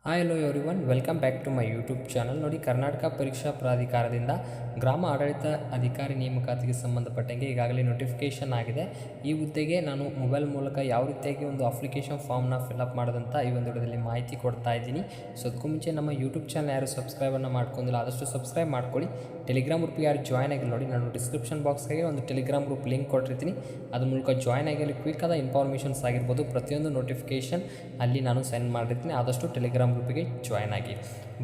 Hi hello everyone welcome back to my YouTube channel. ನೋಡಿ, ಕರ್ನಾಟಕ ಪರೀಕ್ಷಾ ಪ್ರಾಧಿಕಾರದಿಂದ ಗ್ರಾಮ ಆಡಳಿತ ಅಧಿಕಾರಿ ನೇಮಕಾತಿಗೆ ಸಂಬಂಧಪಟ್ಟಂಗೆ ಈಗಾಗಲೇ ನೋಟಿಫಿಕೇಷನ್ ಆಗಿದೆ. ಈ ಹುದ್ದೆಗೆ ನಾನು ಮೊಬೈಲ್ ಮೂಲಕ ಯಾವ ರೀತಿಯಾಗಿ ಒಂದು ಅಪ್ಲಿಕೇಶನ್ ಫಾರ್ಮ್ನ ಫಿಲ್ಅಪ್ ಮಾಡೋದಂತ ಈ ಒಂದು ವಿಡಿಯೋದಲ್ಲಿ ಮಾಹಿತಿ ಕೊಡ್ತಾ ಇದ್ದೀನಿ. ಸೊ ಅದಕ್ಕೂ ಮುಂಚೆ ನಮ್ಮ ಯೂಟ್ಯೂಬ್ ಚಾನಲ್ ಯಾರು ಸಬ್ಸ್ಕ್ರೈಬನ್ನು ಮಾಡ್ಕೊಂಡಿಲ್ಲ ಆದಷ್ಟು ಸಬ್ಸ್ಕ್ರೈಬ್ ಮಾಡ್ಕೊಳ್ಳಿ. ಟೆಲಿಗ್ರಾಮ್ ಗ್ರೂಪ್ ಯಾರು ಜಾಯ್ನ್ ಆಗಿಲ್ಲ ನೋಡಿ, ನಾನು ಡಿಸ್ಕ್ರಿಪ್ಷನ್ ಬಾಕ್ಸ್ಗೆ ಒಂದು ಟೆಲಿಗ್ರಾಮ್ ಗ್ರೂಪ್ ಲಿಂಕ್ ಕೊಟ್ಟಿರ್ತೀನಿ. ಅದ್ರ ಮೂಲಕ ಜಾಯ್ನ್ ಆಗಿ ಅಲ್ಲಿ ಕ್ವಿಕ್ ಆದ ಇನ್ಫಾರ್ಮೇಷನ್ಸ್ ಆಗಿರ್ಬೋದು, ಪ್ರತಿಯೊಂದು ನೋಟಿಫಿಕೇಷನ್ ಅಲ್ಲಿ ನಾನು ಸೆಂಡ್ ಮಾಡಿರ್ತೀನಿ. ಆದಷ್ಟು ಟೆಲಿಗ್ರಾಮ್ ಗ್ರೂಪಿಗೆ ಜಾಯ್ನ್ ಆಗಿ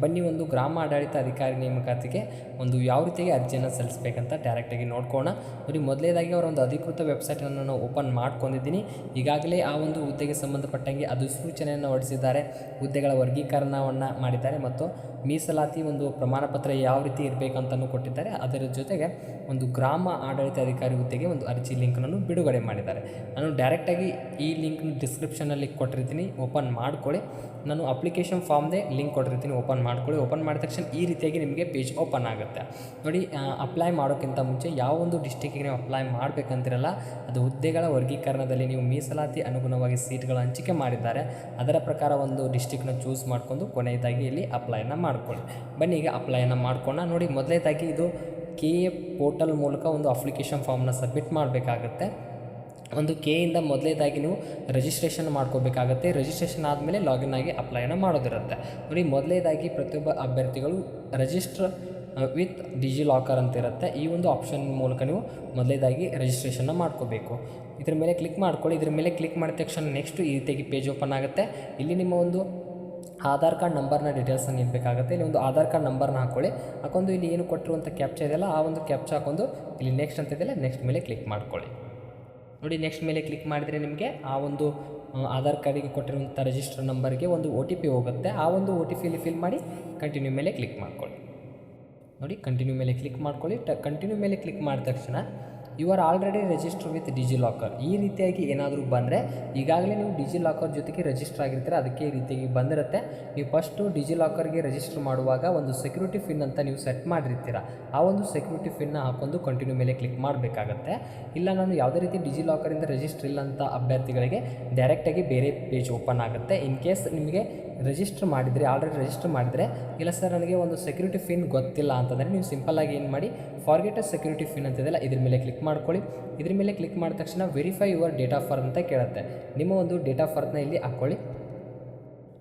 ಬನ್ನಿ. ಒಂದು ಗ್ರಾಮ ಆಡಳಿತ ಅಧಿಕಾರಿ ನೇಮಕಾತಿಗೆ ಒಂದು ಯಾವ ರೀತಿಯಾಗಿ ಅರ್ಜಿಯನ್ನು ಸಲ್ಲಿಸಬೇಕಂತ ಡೈರೆಕ್ಟಾಗಿ ನೋಡ್ಕೋಣ. ನೋಡಿ, ಮೊದಲನೇದಾಗಿ ಅವರ ಒಂದು ಅಧಿಕೃತ ವೆಬ್ಸೈಟನ್ನು ನಾನು ಓಪನ್ ಮಾಡ್ಕೊಂಡಿದ್ದೀನಿ. ಈಗಾಗಲೇ ಆ ಒಂದು ಹುದ್ದೆಗೆ ಸಂಬಂಧಪಟ್ಟಂಗೆ ಅಧಿಸೂಚನೆಯನ್ನು ಹೊರಡಿಸಿದ್ದಾರೆ, ಹುದ್ದೆಗಳ ವರ್ಗೀಕರಣವನ್ನು ಮಾಡಿದ್ದಾರೆ ಮತ್ತು ಮೀಸಲಾತಿ ಒಂದು ಪ್ರಮಾಣ ಪತ್ರ ಯಾವ ರೀತಿ ಇರಬೇಕಂತಲೂ ಕೊಟ್ಟಿದ್ದಾರೆ. ಅದರ ಜೊತೆಗೆ ಒಂದು ಗ್ರಾಮ ಆಡಳಿತ ಅಧಿಕಾರಿ ಹುದ್ದೆಗೆ ಒಂದು ಅರ್ಜಿ ಲಿಂಕನ್ನು ಬಿಡುಗಡೆ ಮಾಡಿದ್ದಾರೆ. ನಾನು ಡೈರೆಕ್ಟಾಗಿ ಈ ಲಿಂಕ್ನ ಡಿಸ್ಕ್ರಿಪ್ಷನಲ್ಲಿ ಕೊಟ್ಟಿರ್ತೀನಿ, ಓಪನ್ ಮಾಡ್ಕೊಳ್ಳಿ. ನಾನು ಅಪ್ಲಿಕೇಶನ್ ಫಾರ್ಮ್ದೇ ಲಿಂಕ್ ಕೊಟ್ಟಿರ್ತೀನಿ, ಓಪನ್ ಮಾಡ್ಕೊಳ್ಳಿ. ಓಪನ್ ಮಾಡಿದ ತಕ್ಷಣ ಈ ರೀತಿಯಾಗಿ ನಿಮಗೆ ಪೇಜ್ ಓಪನ್ ಆಗುತ್ತೆ. ನೋಡಿ, ಅಪ್ಲೈ ಮಾಡೋಕ್ಕಿಂತ ಮುಂಚೆ ಯಾವ ಒಂದು ಡಿಸ್ಟಿಕ್ಕಿಗೆ ನೀವು ಅಪ್ಲೈ ಮಾಡಬೇಕಂತಿರಲ್ಲ, ಅದು ಹುದ್ದೆಗಳ ವರ್ಗೀಕರಣದಲ್ಲಿ ನೀವು ಮೀಸಲಾತಿ ಅನುಗುಣವಾಗಿ ಸೀಟ್ಗಳ ಹಂಚಿಕೆ ಮಾಡಿದ್ದಾರೆ, ಅದರ ಪ್ರಕಾರ ಒಂದು ಡಿಸ್ಟಿಕ್ನ ಚೂಸ್ ಮಾಡಿಕೊಂಡು ಕೊನೆಯದಾಗಿ ಇಲ್ಲಿ ಅಪ್ಲೈನ ಮಾಡ್ಕೊಳ್ಳಿ. ಬನ್ನಿ ಈಗ ಅಪ್ಲೈನ ಮಾಡ್ಕೊಳ್ಳೋಣ. ನೋಡಿ, ಮೊದಲನೇದಾಗಿ ಇದು KA ಪೋರ್ಟಲ್ ಮೂಲಕ ಒಂದು ಅಪ್ಲಿಕೇಶನ್ ಫಾರ್ಮ್ನ ಸಬ್ಮಿಟ್ ಮಾಡಬೇಕಾಗತ್ತೆ. ಒಂದು ಕೆಯಿಂದ ಮೊದಲೇದಾಗಿ ನೀವು ರಿಜಿಸ್ಟ್ರೇಷನ್ ಮಾಡ್ಕೋಬೇಕಾಗತ್ತೆ. ರಿಜಿಸ್ಟ್ರೇಷನ್ ಆದಮೇಲೆ ಲಾಗಿನ್ ಆಗಿ ಅಪ್ಲೈನ ಮಾಡೋದಿರುತ್ತೆ. ನೋಡಿ, ಮೊದಲೇದಾಗಿ ಪ್ರತಿಯೊಬ್ಬ ಅಭ್ಯರ್ಥಿಗಳು ರಿಜಿಸ್ಟರ್ ವಿತ್ ಡಿಜಿ ಲಾಕರ್ ಅಂತ ಇರುತ್ತೆ. ಈ ಒಂದು ಆಪ್ಷನ್ ಮೂಲಕ ನೀವು ಮೊದಲೇದಾಗಿ ರಿಜಿಸ್ಟ್ರೇಷನ್ನ ಮಾಡ್ಕೋಬೇಕು. ಇದ್ರ ಮೇಲೆ ಕ್ಲಿಕ್ ಮಾಡ್ಕೊಳ್ಳಿ. ಇದ್ರ ಮೇಲೆ ಕ್ಲಿಕ್ ಮಾಡಿದ ತಕ್ಷಣ ನೆಕ್ಸ್ಟ್ ಈ ರೀತಿಯಾಗಿ ಪೇಜ್ ಓಪನ್ ಆಗುತ್ತೆ. ಇಲ್ಲಿ ನಿಮ್ಮ ಒಂದು ಆಧಾರ್ ಕಾರ್ಡ್ ನಂಬರ್ನ ಡೀಟೇಲ್ಸನ್ನು ನೀಡಬೇಕಾಗುತ್ತೆ. ಇಲ್ಲಿ ಒಂದು ಆಧಾರ್ ಕಾರ್ಡ್ ನಂಬರ್ನ ಹಾಕ್ಕೊಂಡು ಇಲ್ಲಿ ಏನು ಕೊಟ್ಟಿರುವಂಥ ಕ್ಯಾಪ್ಚಾ ಇದೆಯಲ್ಲ ಆ ಒಂದು ಕ್ಯಾಪ್ಚಾ ಹಾಕೊಂಡು ಇಲ್ಲಿ ನೆಕ್ಸ್ಟ್ ಅಂತ ಇದೆಯಲ್ಲ ನೆಕ್ಸ್ಟ್ ಮೇಲೆ ಕ್ಲಿಕ್ ಮಾಡ್ಕೊಳ್ಳಿ. ನೋಡಿ, ನೆಕ್ಸ್ಟ್ ಮೇಲೆ ಕ್ಲಿಕ್ ಮಾಡಿದರೆ ನಿಮಗೆ ಆ ಒಂದು ಆಧಾರ್ ಕಾರ್ಡಿಗೆ ಕೊಟ್ಟಿರುವಂಥ ರಿಜಿಸ್ಟರ್ ನಂಬರ್ಗೆ ಒಂದು OTP ಹೋಗುತ್ತೆ. ಆ ಒಂದು OTP ಇಲ್ಲಿ ಫಿಲ್ ಮಾಡಿ ಕಂಟಿನ್ಯೂ ಮೇಲೆ ಕ್ಲಿಕ್ ಮಾಡ್ಕೊಳ್ಳಿ. ನೋಡಿ, ಕಂಟಿನ್ಯೂ ಮೇಲೆ ಕ್ಲಿಕ್ ಮಾಡ್ಕೊಳ್ಳಿ. ಕಂಟಿನ್ಯೂ ಮೇಲೆ ಕ್ಲಿಕ್ ಮಾಡಿದ ತಕ್ಷಣ you are already register with DigiLocker ಈ ರೀತಿಯಾಗಿ ಏನಾದರೂ ಬಂದರೆ, ಈಗಾಗಲೇ ನೀವು ಡಿಜಿ ಲಾಕರ್ ಜೊತೆಗೆ ರಿಜಿಸ್ಟರ್ ಆಗಿರ್ತೀರ, ಅದಕ್ಕೆ ಈ ರೀತಿಯಾಗಿ ಬಂದಿರುತ್ತೆ. ನೀವು ಫಸ್ಟು ಡಿಜಿ ಲಾಕರ್ಗೆ ರಿಜಿಸ್ಟರ್ ಮಾಡುವಾಗ ಒಂದು ಸೆಕ್ಯೂರಿಟಿ ಪಿನ್ ಅಂತ ನೀವು ಸೆಟ್ ಮಾಡಿರ್ತೀರ, ಆ ಒಂದು ಸೆಕ್ಯೂರಿಟಿ ಪಿನ್ನ ಹಾಕೊಂಡು ಕಂಟಿನ್ಯೂ ಮೇಲೆ ಕ್ಲಿಕ್ ಮಾಡಬೇಕಾಗತ್ತೆ. ಇಲ್ಲ, ನಾನು ಯಾವುದೇ ರೀತಿ ಡಿಜಿ ಲಾಕರಿಂದ ರಿಜಿಸ್ಟರ್ ಇಲ್ಲ ಅಂತ ಅಭ್ಯರ್ಥಿಗಳಿಗೆ ಡೈರೆಕ್ಟಾಗಿ ಬೇರೆ ಪೇಜ್ ಓಪನ್ ಆಗುತ್ತೆ. ಇನ್ ಕೇಸ್ ನಿಮಗೆ ರಿಜಿಸ್ಟರ್ ಮಾಡಿದರೆ, ಆಲ್ರೆಡಿ ರಿಜಿಸ್ಟರ್ ಮಾಡಿದರೆ, ಇಲ್ಲ ಸರ್ ನನಗೆ ಒಂದು ಸೆಕ್ಯೂರಿಟಿ ಪಿನ್ ಗೊತ್ತಿಲ್ಲ ಅಂತಂದರೆ ನೀವು ಸಿಂಪಲ್ಲಾಗಿ ಏನು ಮಾಡಿ, ಫಾರ್ಗೆಟ್ ಅ ಸೆಕ್ಯೂರಿಟಿ ಪಿನ್ ಅಂತಿದೆಯಲ್ಲ ಇದ್ರ ಮೇಲೆ ಕ್ಲಿಕ್ ಮಾಡ್ಕೊಳ್ಳಿ. ಇದ್ರ ಮೇಲೆ ಕ್ಲಿಕ್ ಮಾಡಿದ ತಕ್ಷಣ verify your date of birth ಅಂತ ಕೇಳುತ್ತೆ. ನಿಮ್ಮ ಒಂದು ಡೇಟ್ ಆಫ್ ಬರ್ತ್ನ ಇಲ್ಲಿ ಹಾಕ್ಕೊಳ್ಳಿ.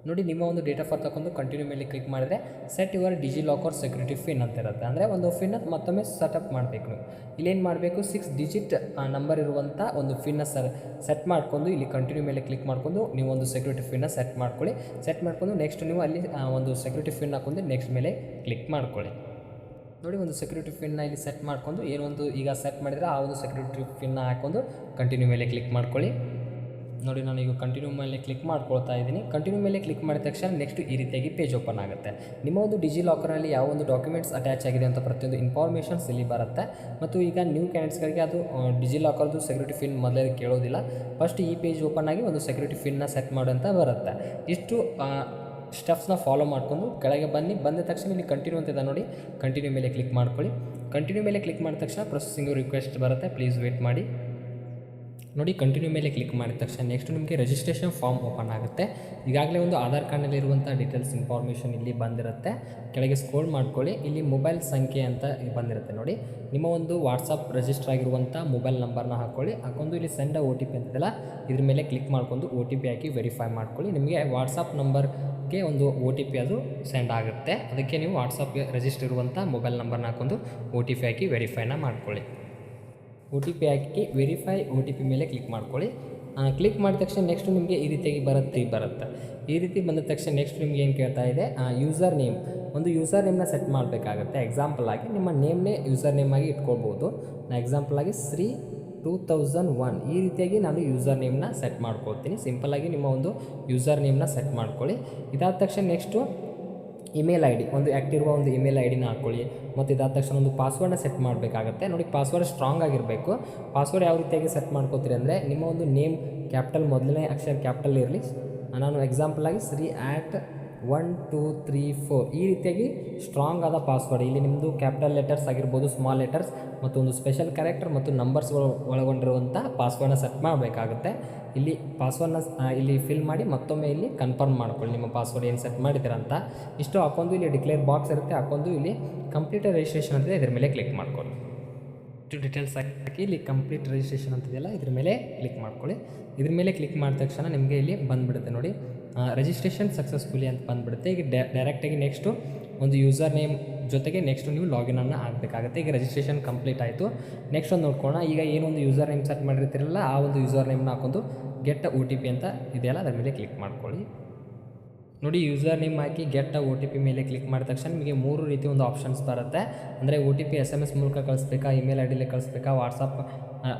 ನೋಡಿ, ನಿಮ್ಮ ಒಂದು ಡೇಟ್ ಆಫ್ ಬರ್ತ್ ಹಾಕೊಂಡು ಕಂಟಿನ್ಯೂ ಮೇಲೆ ಕ್ಲಿಕ್ ಮಾಡಿದ್ರೆ set your DigiLocker security pin ಅಂತ ಇರುತ್ತೆ. ಅಂದರೆ ಒಂದು ಪಿನ್ನ ಮತ್ತೊಮ್ಮೆ ಸೆಟಪ್ ಮಾಡಬೇಕು. ನೀವು ಇಲ್ಲೇನು ಮಾಡಬೇಕು, 6 ಡಿಜಿಟ್ ನಂಬರ್ ಇರುವಂಥ ಒಂದು ಪಿನ್ನ ಸೆಟ್ ಮಾಡ್ಕೊಂಡು ಇಲ್ಲಿ ಕಂಟಿನ್ಯೂ ಮೇಲೆ ಕ್ಲಿಕ್ ಮಾಡ್ಕೊಂಡು ನೀವು ಒಂದು ಸೆಕ್ಯೂರಿಟಿ ಪಿನ್ನ ಸೆಟ್ ಮಾಡ್ಕೊಳ್ಳಿ. ಸೆಟ್ ಮಾಡ್ಕೊಂಡು ನೆಕ್ಸ್ಟ್ ನೀವು ಅಲ್ಲಿ ಒಂದು ಸೆಕ್ಯೂರಿಟಿ ಪಿನ್ ಹಾಕೊಂಡು ನೆಕ್ಸ್ಟ್ ಮೇಲೆ ಕ್ಲಿಕ್ ಮಾಡ್ಕೊಳ್ಳಿ. ನೋಡಿ, ಒಂದು ಸೆಕ್ಯೂರಿಟಿ ಪಿನ್ನ ಇಲ್ಲಿ ಸೆಟ್ ಮಾಡ್ಕೊಂಡು ಏನೊಂದು ಈಗ ಸೆಟ್ ಮಾಡಿದರೆ ಆ ಒಂದು ಸೆಕ್ಯೂರಿಟಿ ಪಿನ್ನ ಹಾಕೊಂಡು ಕಂಟಿನ್ಯೂ ಮೇಲೆ ಕ್ಲಿಕ್ ಮಾಡ್ಕೊಳ್ಳಿ. ನೋಡಿ, ನಾನು ಈಗ ಕಂಟಿನ್ಯೂ ಮೇಲೆ ಕ್ಲಿಕ್ ಮಾಡ್ಕೊಳ್ತಾ ಇದ್ದೀನಿ. ಕಂಟಿನ್ಯೂ ಮೇಲೆ ಕ್ಲಿಕ್ ಮಾಡಿದ ತಕ್ಷಣ ನೆಕ್ಸ್ಟ್ ಈ ರೀತಿಯಾಗಿ ಪೇಜ್ ಓಪನ್ ಆಗುತ್ತೆ. ನಿಮ್ಮ ಒಂದು ಡಿಜಿ ಲಾಕರ್ನಲ್ಲಿ ಯಾವ ಒಂದು ಡಾಕ್ಯುಮೆಂಟ್ಸ್ ಅಟ್ಯಾಚ್ ಆಗಿದೆ ಅಂತ ಪ್ರತಿಯೊಂದು ಇನ್ಫಾರ್ಮೇಷನ್ಸ್ ಇಲ್ಲಿ ಬರುತ್ತೆ. ಮತ್ತು ಈಗ ನ್ಯೂ ಕ್ಯಾಂಡಿಡೇಟ್ಸ್ಗಳಿಗೆ ಅದು ಡಿಜಿ ಲಾಕರ್ದು ಸೆಕ್ಯೂರಿಟಿ ಪಿನ್ ಮೊದಲೇ ಕೇಳೋದಿಲ್ಲ. ಫಸ್ಟ್ ಈ ಪೇಜ್ ಓಪನ್ ಆಗಿ ಒಂದು ಸೆಕ್ಯೂರಿಟಿ ಪಿನ್ನ ಸೆಟ್ ಮಾಡೋಂತ ಬರುತ್ತೆ. ಇಷ್ಟು ಸ್ಟೆಪ್ಸ್ನ ಫಾಲೋ ಮಾಡಿಕೊಂಡು ಕೆಳಗೆ ಬಂದ ತಕ್ಷಣ ಇಲ್ಲಿ ಕಂಟಿನ್ಯೂ ಅಂತಿದೆ ನೋಡಿ, ಕಂಟಿನ್ಯೂ ಮೇಲೆ ಕ್ಲಿಕ್ ಮಾಡ್ಕೊಳ್ಳಿ. ಕಂಟಿನ್ಯೂ ಮೇಲೆ ಕ್ಲಿಕ್ ಮಾಡಿದ ತಕ್ಷಣ ಪ್ರೊಸೆಸಿಂಗ್ ರಿಕ್ವೆಸ್ಟ್ ಬರುತ್ತೆ, ಪ್ಲೀಸ್ ವೇಟ್ ಮಾಡಿ. ನೋಡಿ, ಕಂಟಿನ್ಯೂ ಮೇಲೆ ಕ್ಲಿಕ್ ಮಾಡಿದ ತಕ್ಷಣ ನೆಕ್ಸ್ಟ್ ನಿಮಗೆ ರಿಜಿಸ್ಟ್ರೇಷನ್ ಫಾರ್ಮ್ ಓಪನ್ ಆಗುತ್ತೆ. ಈಗಾಗಲೇ ಒಂದು ಆಧಾರ್ ಕಾರ್ಡ್ನಲ್ಲಿರುವಂಥ ಡೀಟೇಲ್ಸ್ ಇನ್ಫಾರ್ಮೇಷನ್ ಇಲ್ಲಿ ಬಂದಿರುತ್ತೆ. ಕೆಳಗೆ ಸ್ಕ್ರೋಲ್ ಮಾಡ್ಕೊಳ್ಳಿ. ಇಲ್ಲಿ ಮೊಬೈಲ್ ಸಂಖ್ಯೆ ಅಂತ ಬಂದಿರುತ್ತೆ ನೋಡಿ, ನಿಮ್ಮ ಒಂದು ವಾಟ್ಸಪ್ ರಿಜಿಸ್ಟರ್ ಆಗಿರುವಂಥ ಮೊಬೈಲ್ ನಂಬರ್ನ ಹಾಕ್ಕೊಂಡು ಇಲ್ಲಿ ಸೆಂಡ್ OTP ಅಂತಿದೆಯಲ್ಲ ಇದ್ರ ಮೇಲೆ ಕ್ಲಿಕ್ ಮಾಡ್ಕೊಂಡು OTP ಹಾಕಿ ವೆರಿಫೈ ಮಾಡ್ಕೊಳ್ಳಿ. ನಿಮಗೆ ವಾಟ್ಸಪ್ ನಂಬರ್ಗೆ ಒಂದು OTP ಅದು ಸೆಂಡ್ ಆಗುತ್ತೆ. ಅದಕ್ಕೆ ನೀವು ವಾಟ್ಸಪ್ಗೆ ರಿಜಿಸ್ಟರ್ ಇರುವಂಥ ಮೊಬೈಲ್ ನಂಬರ್ನ ಹಾಕೊಂಡು OTP ಹಾಕಿ ವೆರಿಫೈನ ಮಾಡ್ಕೊಳ್ಳಿ. OTP ಹಾಕಿ ವೆರಿಫೈ OTP ಮೇಲೆ ಕ್ಲಿಕ್ ಮಾಡ್ಕೊಳ್ಳಿ. ಕ್ಲಿಕ್ ಮಾಡಿದ ತಕ್ಷಣ ನೆಕ್ಸ್ಟ್ ನಿಮಗೆ ಈ ರೀತಿಯಾಗಿ ಬರುತ್ತೆ. ಈ ರೀತಿ ಬಂದ ತಕ್ಷಣ ನೆಕ್ಸ್ಟ್ ನಿಮ್ಗೆ ಏನು ಕೇಳ್ತಾ ಇದೆ, ಯೂಸರ್ ನೇಮ್, ಒಂದು ಯೂಸರ್ ನೇಮ್ನ ಸೆಟ್ ಮಾಡಬೇಕಾಗುತ್ತೆ. ಎಕ್ಸಾಂಪಲ್ ಆಗಿ ನಿಮ್ಮ ನೇಮ್ನೇ ಯೂಸರ್ ನೇಮ್ ಆಗಿ ಇಟ್ಕೊಳ್ಬೋದು. ನಾನು ಎಕ್ಸಾಂಪಲ್ ಆಗಿ ಶ್ರೀ 2001 ಈ ರೀತಿಯಾಗಿ ನಾನು ಯೂಸರ್ ನೇಮ್ನ ಸೆಟ್ ಮಾಡ್ಕೊಳ್ತೀನಿ. ಸಿಂಪಲ್ಲಾಗಿ ನಿಮ್ಮ ಒಂದು ಯೂಸರ್ ನೇಮ್ನ ಸೆಟ್ ಮಾಡ್ಕೊಳ್ಳಿ. ಇದಾದ ತಕ್ಷಣ ನೆಕ್ಸ್ಟು ಇಮೇಲ್ ID, ಒಂದು ಆ್ಯಕ್ಟಿರುವ ಒಂದು ಇಮೇಲ್ IDನ ಹಾಕ್ಕೊಳ್ಳಿ. ಮತ್ತು ಇದಾದ ತಕ್ಷಣ ಒಂದು ಪಾಸ್ವರ್ಡ್ನ ಸೆಟ್ ಮಾಡಬೇಕಾಗುತ್ತೆ. ನೋಡಿ, ಪಾಸ್ವರ್ಡ್ ಸ್ಟ್ರಾಂಗ್ ಆಗಿರಬೇಕು. ಪಾಸ್ವರ್ಡ್ ಯಾವ ರೀತಿಯಾಗಿ ಸೆಟ್ ಮಾಡ್ಕೋತೀರಿ ಅಂದರೆ, ನಿಮ್ಮ ಒಂದು ನೇಮ್ ಕ್ಯಾಪಿಟಲ್ ಮೊದಲನೇ ಅಕ್ಷರ ಕ್ಯಾಪಿಟಲ್ ಇರಲಿ. ನಾನು ಎಕ್ಸಾಂಪಲ್ ಆಗಿ ಶ್ರೀ 1 2 3 4 ಈ ರೀತಿಯಾಗಿ ಸ್ಟ್ರಾಂಗ್ ಆದ ಪಾಸ್ವರ್ಡ್, ಇಲ್ಲಿ ನಿಮ್ಮದು ಕ್ಯಾಪಿಟಲ್ ಲೆಟರ್ಸ್ ಆಗಿರ್ಬೋದು, ಸ್ಮಾಲ್ ಲೆಟರ್ಸ್ ಮತ್ತು ಒಂದು ಸ್ಪೆಷಲ್ ಕ್ಯಾರೆಕ್ಟರ್ ಮತ್ತು ನಂಬರ್ಸ್ಗಳು ಒಳಗೊಂಡಿರುವಂಥ ಪಾಸ್ವರ್ಡ್ನ ಸೆಟ್ ಮಾಡಬೇಕಾಗುತ್ತೆ. ಇಲ್ಲಿ ಪಾಸ್ವರ್ಡ್ನ ಇಲ್ಲಿ ಫಿಲ್ ಮಾಡಿ ಮತ್ತೊಮ್ಮೆ ಇಲ್ಲಿ ಕನ್ಫರ್ಮ್ ಮಾಡ್ಕೊಳ್ಳಿ ನಿಮ್ಮ ಪಾಸ್ವರ್ಡ್ ಏನು ಸೆಟ್ ಮಾಡಿದ್ದೀರ ಅಂತ. ಇಷ್ಟು ಹಾಕೊಂಡು ಇಲ್ಲಿ ಡಿಕ್ಲೇರ್ ಬಾಕ್ಸ್ ಇರುತ್ತೆ, ಹಾಕೊಂಡು ಇಲ್ಲಿ ಕಂಪ್ಲೀಟ್ ರಿಜಿಸ್ಟ್ರೇಷನ್ ಅಂತಿದೆ, ಇದ್ರ ಮೇಲೆ ಕ್ಲಿಕ್ ಮಾಡ್ಕೊಳ್ಳಿ. ಡೀಟೇಲ್ಸ್ ಹಾಕಿ ಇಲ್ಲಿ ಕಂಪ್ಲೀಟ್ ರಿಜಿಸ್ಟ್ರೇಷನ್ ಅಂತಿದೆಯಲ್ಲ ಇದ್ರ ಮೇಲೆ ಕ್ಲಿಕ್ ಮಾಡ್ಕೊಳ್ಳಿ. ಇದ್ರ ಮೇಲೆ ಕ್ಲಿಕ್ ಮಾಡಿದ ತಕ್ಷಣ ನಿಮಗೆ ಇಲ್ಲಿ ಬಂದುಬಿಡುತ್ತೆ ನೋಡಿ, ರಿಜಿಸ್ಟ್ರೇಷನ್ ಸಕ್ಸಸ್ಫುಲಿ ಅಂತ ಬಂದುಬಿಡುತ್ತೆ. ಈಗ ಡೈರೆಕ್ಟಾಗಿ ನೆಕ್ಸ್ಟು ಒಂದು ಯೂಸರ್ ನೇಮ್ ಜೊತೆಗೆ ನೆಕ್ಸ್ಟ್ ನೀವು ಲಾಗಿನನ್ನು ಆಗಬೇಕಾಗುತ್ತೆ. ಈಗ ರಿಜಿಸ್ಟ್ರೇಷನ್ ಕಂಪ್ಲೀಟ್ ಆಯಿತು. ನೆಕ್ಸ್ಟ್ ಒಂದು ನೋಡ್ಕೊಳ್ಳೋಣ. ಈಗ ಏನೊಂದು ಯೂಸರ್ ನೇಮ್ ಸೆಟ್ ಮಾಡಿರ್ತೀರಲ್ಲ ಆ ಒಂದು ಯೂಸರ್ ನೇಮ್ನ ಹಾಕೊಂಡು ಗೆಟ್ OTP ಅಂತ ಇದೆಯಲ್ಲ ಅದರ ಮೇಲೆ ಕ್ಲಿಕ್ ಮಾಡ್ಕೊಳ್ಳಿ. ನೋಡಿ, ಯೂಸರ್ ನೇಮ್ ಹಾಕಿ ಗೆಟ್ OTP ಮೇಲೆ ಕ್ಲಿಕ್ ಮಾಡಿದ ತಕ್ಷಣ ನಿಮಗೆ 3 ರೀತಿ ಒಂದು ಆಪ್ಷನ್ಸ್ ಬರುತ್ತೆ. ಅಂದರೆ OTP SMS ಮೂಲಕ ಕಳಿಸ್ಬೇಕಾ, ಇಮೇಲ್ ಐಡಿಲಿ ಕಳಿಸ್ಬೇಕಾ, ವಾಟ್ಸಪ್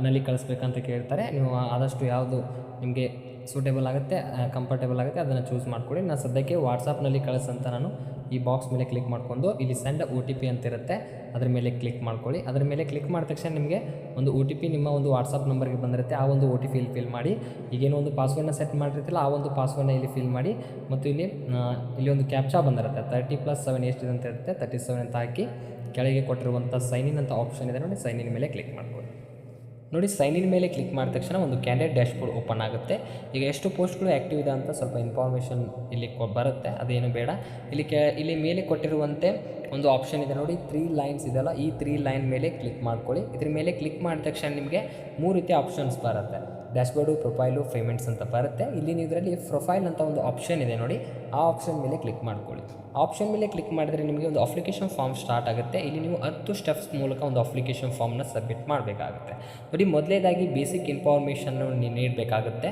ನಲ್ಲಿ ಕಳಿಸ್ಬೇಕಾ ಅಂತ ಕೇಳ್ತಾರೆ. ನೀವು ಆದಷ್ಟು ಯಾವುದು ನಿಮಗೆ ಸೂಟೇಬಲ್ ಆಗುತ್ತೆ, ಕಂಫರ್ಟೇಬಲ್ ಆಗುತ್ತೆ ಅದನ್ನು ಚೂಸ್ ಮಾಡ್ಕೊಳ್ಳಿ. ನಾನು ಸದ್ಯಕ್ಕೆ ವಾಟ್ಸಪ್ನಲ್ಲಿ ಕಳಿಸಂತ ನಾನು ಈ ಬಾಕ್ಸ್ ಮೇಲೆ ಕ್ಲಿಕ್ ಮಾಡ್ಕೊಂಡು ಇಲ್ಲಿ ಸೆಂಡ್ OTP ಅಂತ ಇರುತ್ತೆ ಅದ್ರ ಮೇಲೆ ಕ್ಲಿಕ್ ಮಾಡ್ಕೊಳ್ಳಿ. ಅದ್ರ ಮೇಲೆ ಕ್ಲಿಕ್ ಮಾಡಿದ ತಕ್ಷಣ ನಿಮಗೆ ಒಂದು OTP ನಿಮ್ಮ ಒಂದು ವಾಟ್ಸಪ್ ನಂಬರ್ಗೆ ಬಂದಿರುತ್ತೆ. ಆ ಒಂದು OTP ಇಲ್ಲಿ ಫಿಲ್ ಮಾಡಿ. ಈಗೇನೋ ಒಂದು ಪಾಸ್ವರ್ಡ್ನ ಸೆಟ್ ಮಾಡಿರ್ತಿಲ್ಲ ಆ ಒಂದು ಪಾಸ್ವರ್ಡ್ನ ಇಲ್ಲಿ ಫಿಲ್ ಮಾಡಿ ಮತ್ತು ಇಲ್ಲಿ ಒಂದು ಕ್ಯಾಪ್ಚಾ ಬಂದಿರುತ್ತೆ 30+7 ಎಷ್ಟಿದೆ ಅಂತ ಇರುತ್ತೆ 37 ಅಂತ ಹಾಕಿ ಕೆಳಗೆ ಕೊಟ್ಟಿರುವಂಥ ಸೈನ್ ಇನ್ ಅಂತ ಆಪ್ಷನ್ ಇದೆ ನೋಡಿ, ಸೈನ್ ಇನ್ ಮೇಲೆ ಕ್ಲಿಕ್ ಮಾಡ್ಕೊಳ್ಳಿ. ನೋಡಿ, ಸೈನ್ ಇನ್ ಮೇಲೆ ಕ್ಲಿಕ್ ಮಾಡಿದ ತಕ್ಷಣ ಒಂದು ಕ್ಯಾಂಡಿಡೇಟ್ ಡ್ಯಾಶ್ಬೋರ್ಡ್ ಓಪನ್ ಆಗುತ್ತೆ. ಈಗ ಎಷ್ಟು ಪೋಸ್ಟ್ಗಳು ಆ್ಯಕ್ಟಿವ್ ಇದೆ ಅಂತ ಸ್ವಲ್ಪ ಇನ್ಫಾರ್ಮೇಷನ್ ಇಲ್ಲಿ ಬರುತ್ತೆ, ಅದೇನು ಬೇಡ. ಇಲ್ಲಿ ಮೇಲೆ ಕೊಟ್ಟಿರುವಂತೆ ಒಂದು ಆಪ್ಷನ್ ಇದೆ ನೋಡಿ, 3 ಲೈನ್ಸ್ ಇದೆಯಲ್ಲ ಈ 3 ಲೈನ್ ಮೇಲೆ ಕ್ಲಿಕ್ ಮಾಡ್ಕೊಳ್ಳಿ. ಇದ್ರ ಮೇಲೆ ಕ್ಲಿಕ್ ಮಾಡಿದ ತಕ್ಷಣ ನಿಮಗೆ 3 ರೀತಿಯ ಆಪ್ಷನ್ಸ್ ಬರುತ್ತೆ. ಡ್ಯಾಶ್ಬೋರ್ಡು, ಪ್ರೊಫೈಲು, ಪೇಮೆಂಟ್ಸ್ ಅಂತ ಬರುತ್ತೆ. ಇಲ್ಲಿ ನೀವು ಇದರಲ್ಲಿ ಪ್ರೊಫೈಲ್ ಅಂತ ಒಂದು ಆಪ್ಷನ್ ಇದೆ ನೋಡಿ, ಆ ಆಪ್ಷನ್ ಮೇಲೆ ಕ್ಲಿಕ್ ಮಾಡ್ಕೊಳ್ಳಿ. ಆಪ್ಷನ್ ಮೇಲೆ ಕ್ಲಿಕ್ ಮಾಡಿದ್ರೆ ನಿಮಗೆ ಒಂದು ಅಪ್ಲಿಕೇಶನ್ ಫಾರ್ಮ್ ಸ್ಟಾರ್ಟ್ ಆಗುತ್ತೆ. ಇಲ್ಲಿ ನೀವು 10 ಸ್ಟೆಪ್ಸ್ ಮೂಲಕ ಒಂದು ಅಪ್ಲಿಕೇಶನ್ ಫಾರ್ಮ್ನ ಸಬ್ಮಿಟ್ ಮಾಡಬೇಕಾಗುತ್ತೆ. ನೋಡಿ, ಮೊದಲೇದಾಗಿ ಬೇಸಿಕ್ ಇನ್ಫಾರ್ಮೇಷನ್ನು ನೀಡಬೇಕಾಗುತ್ತೆ.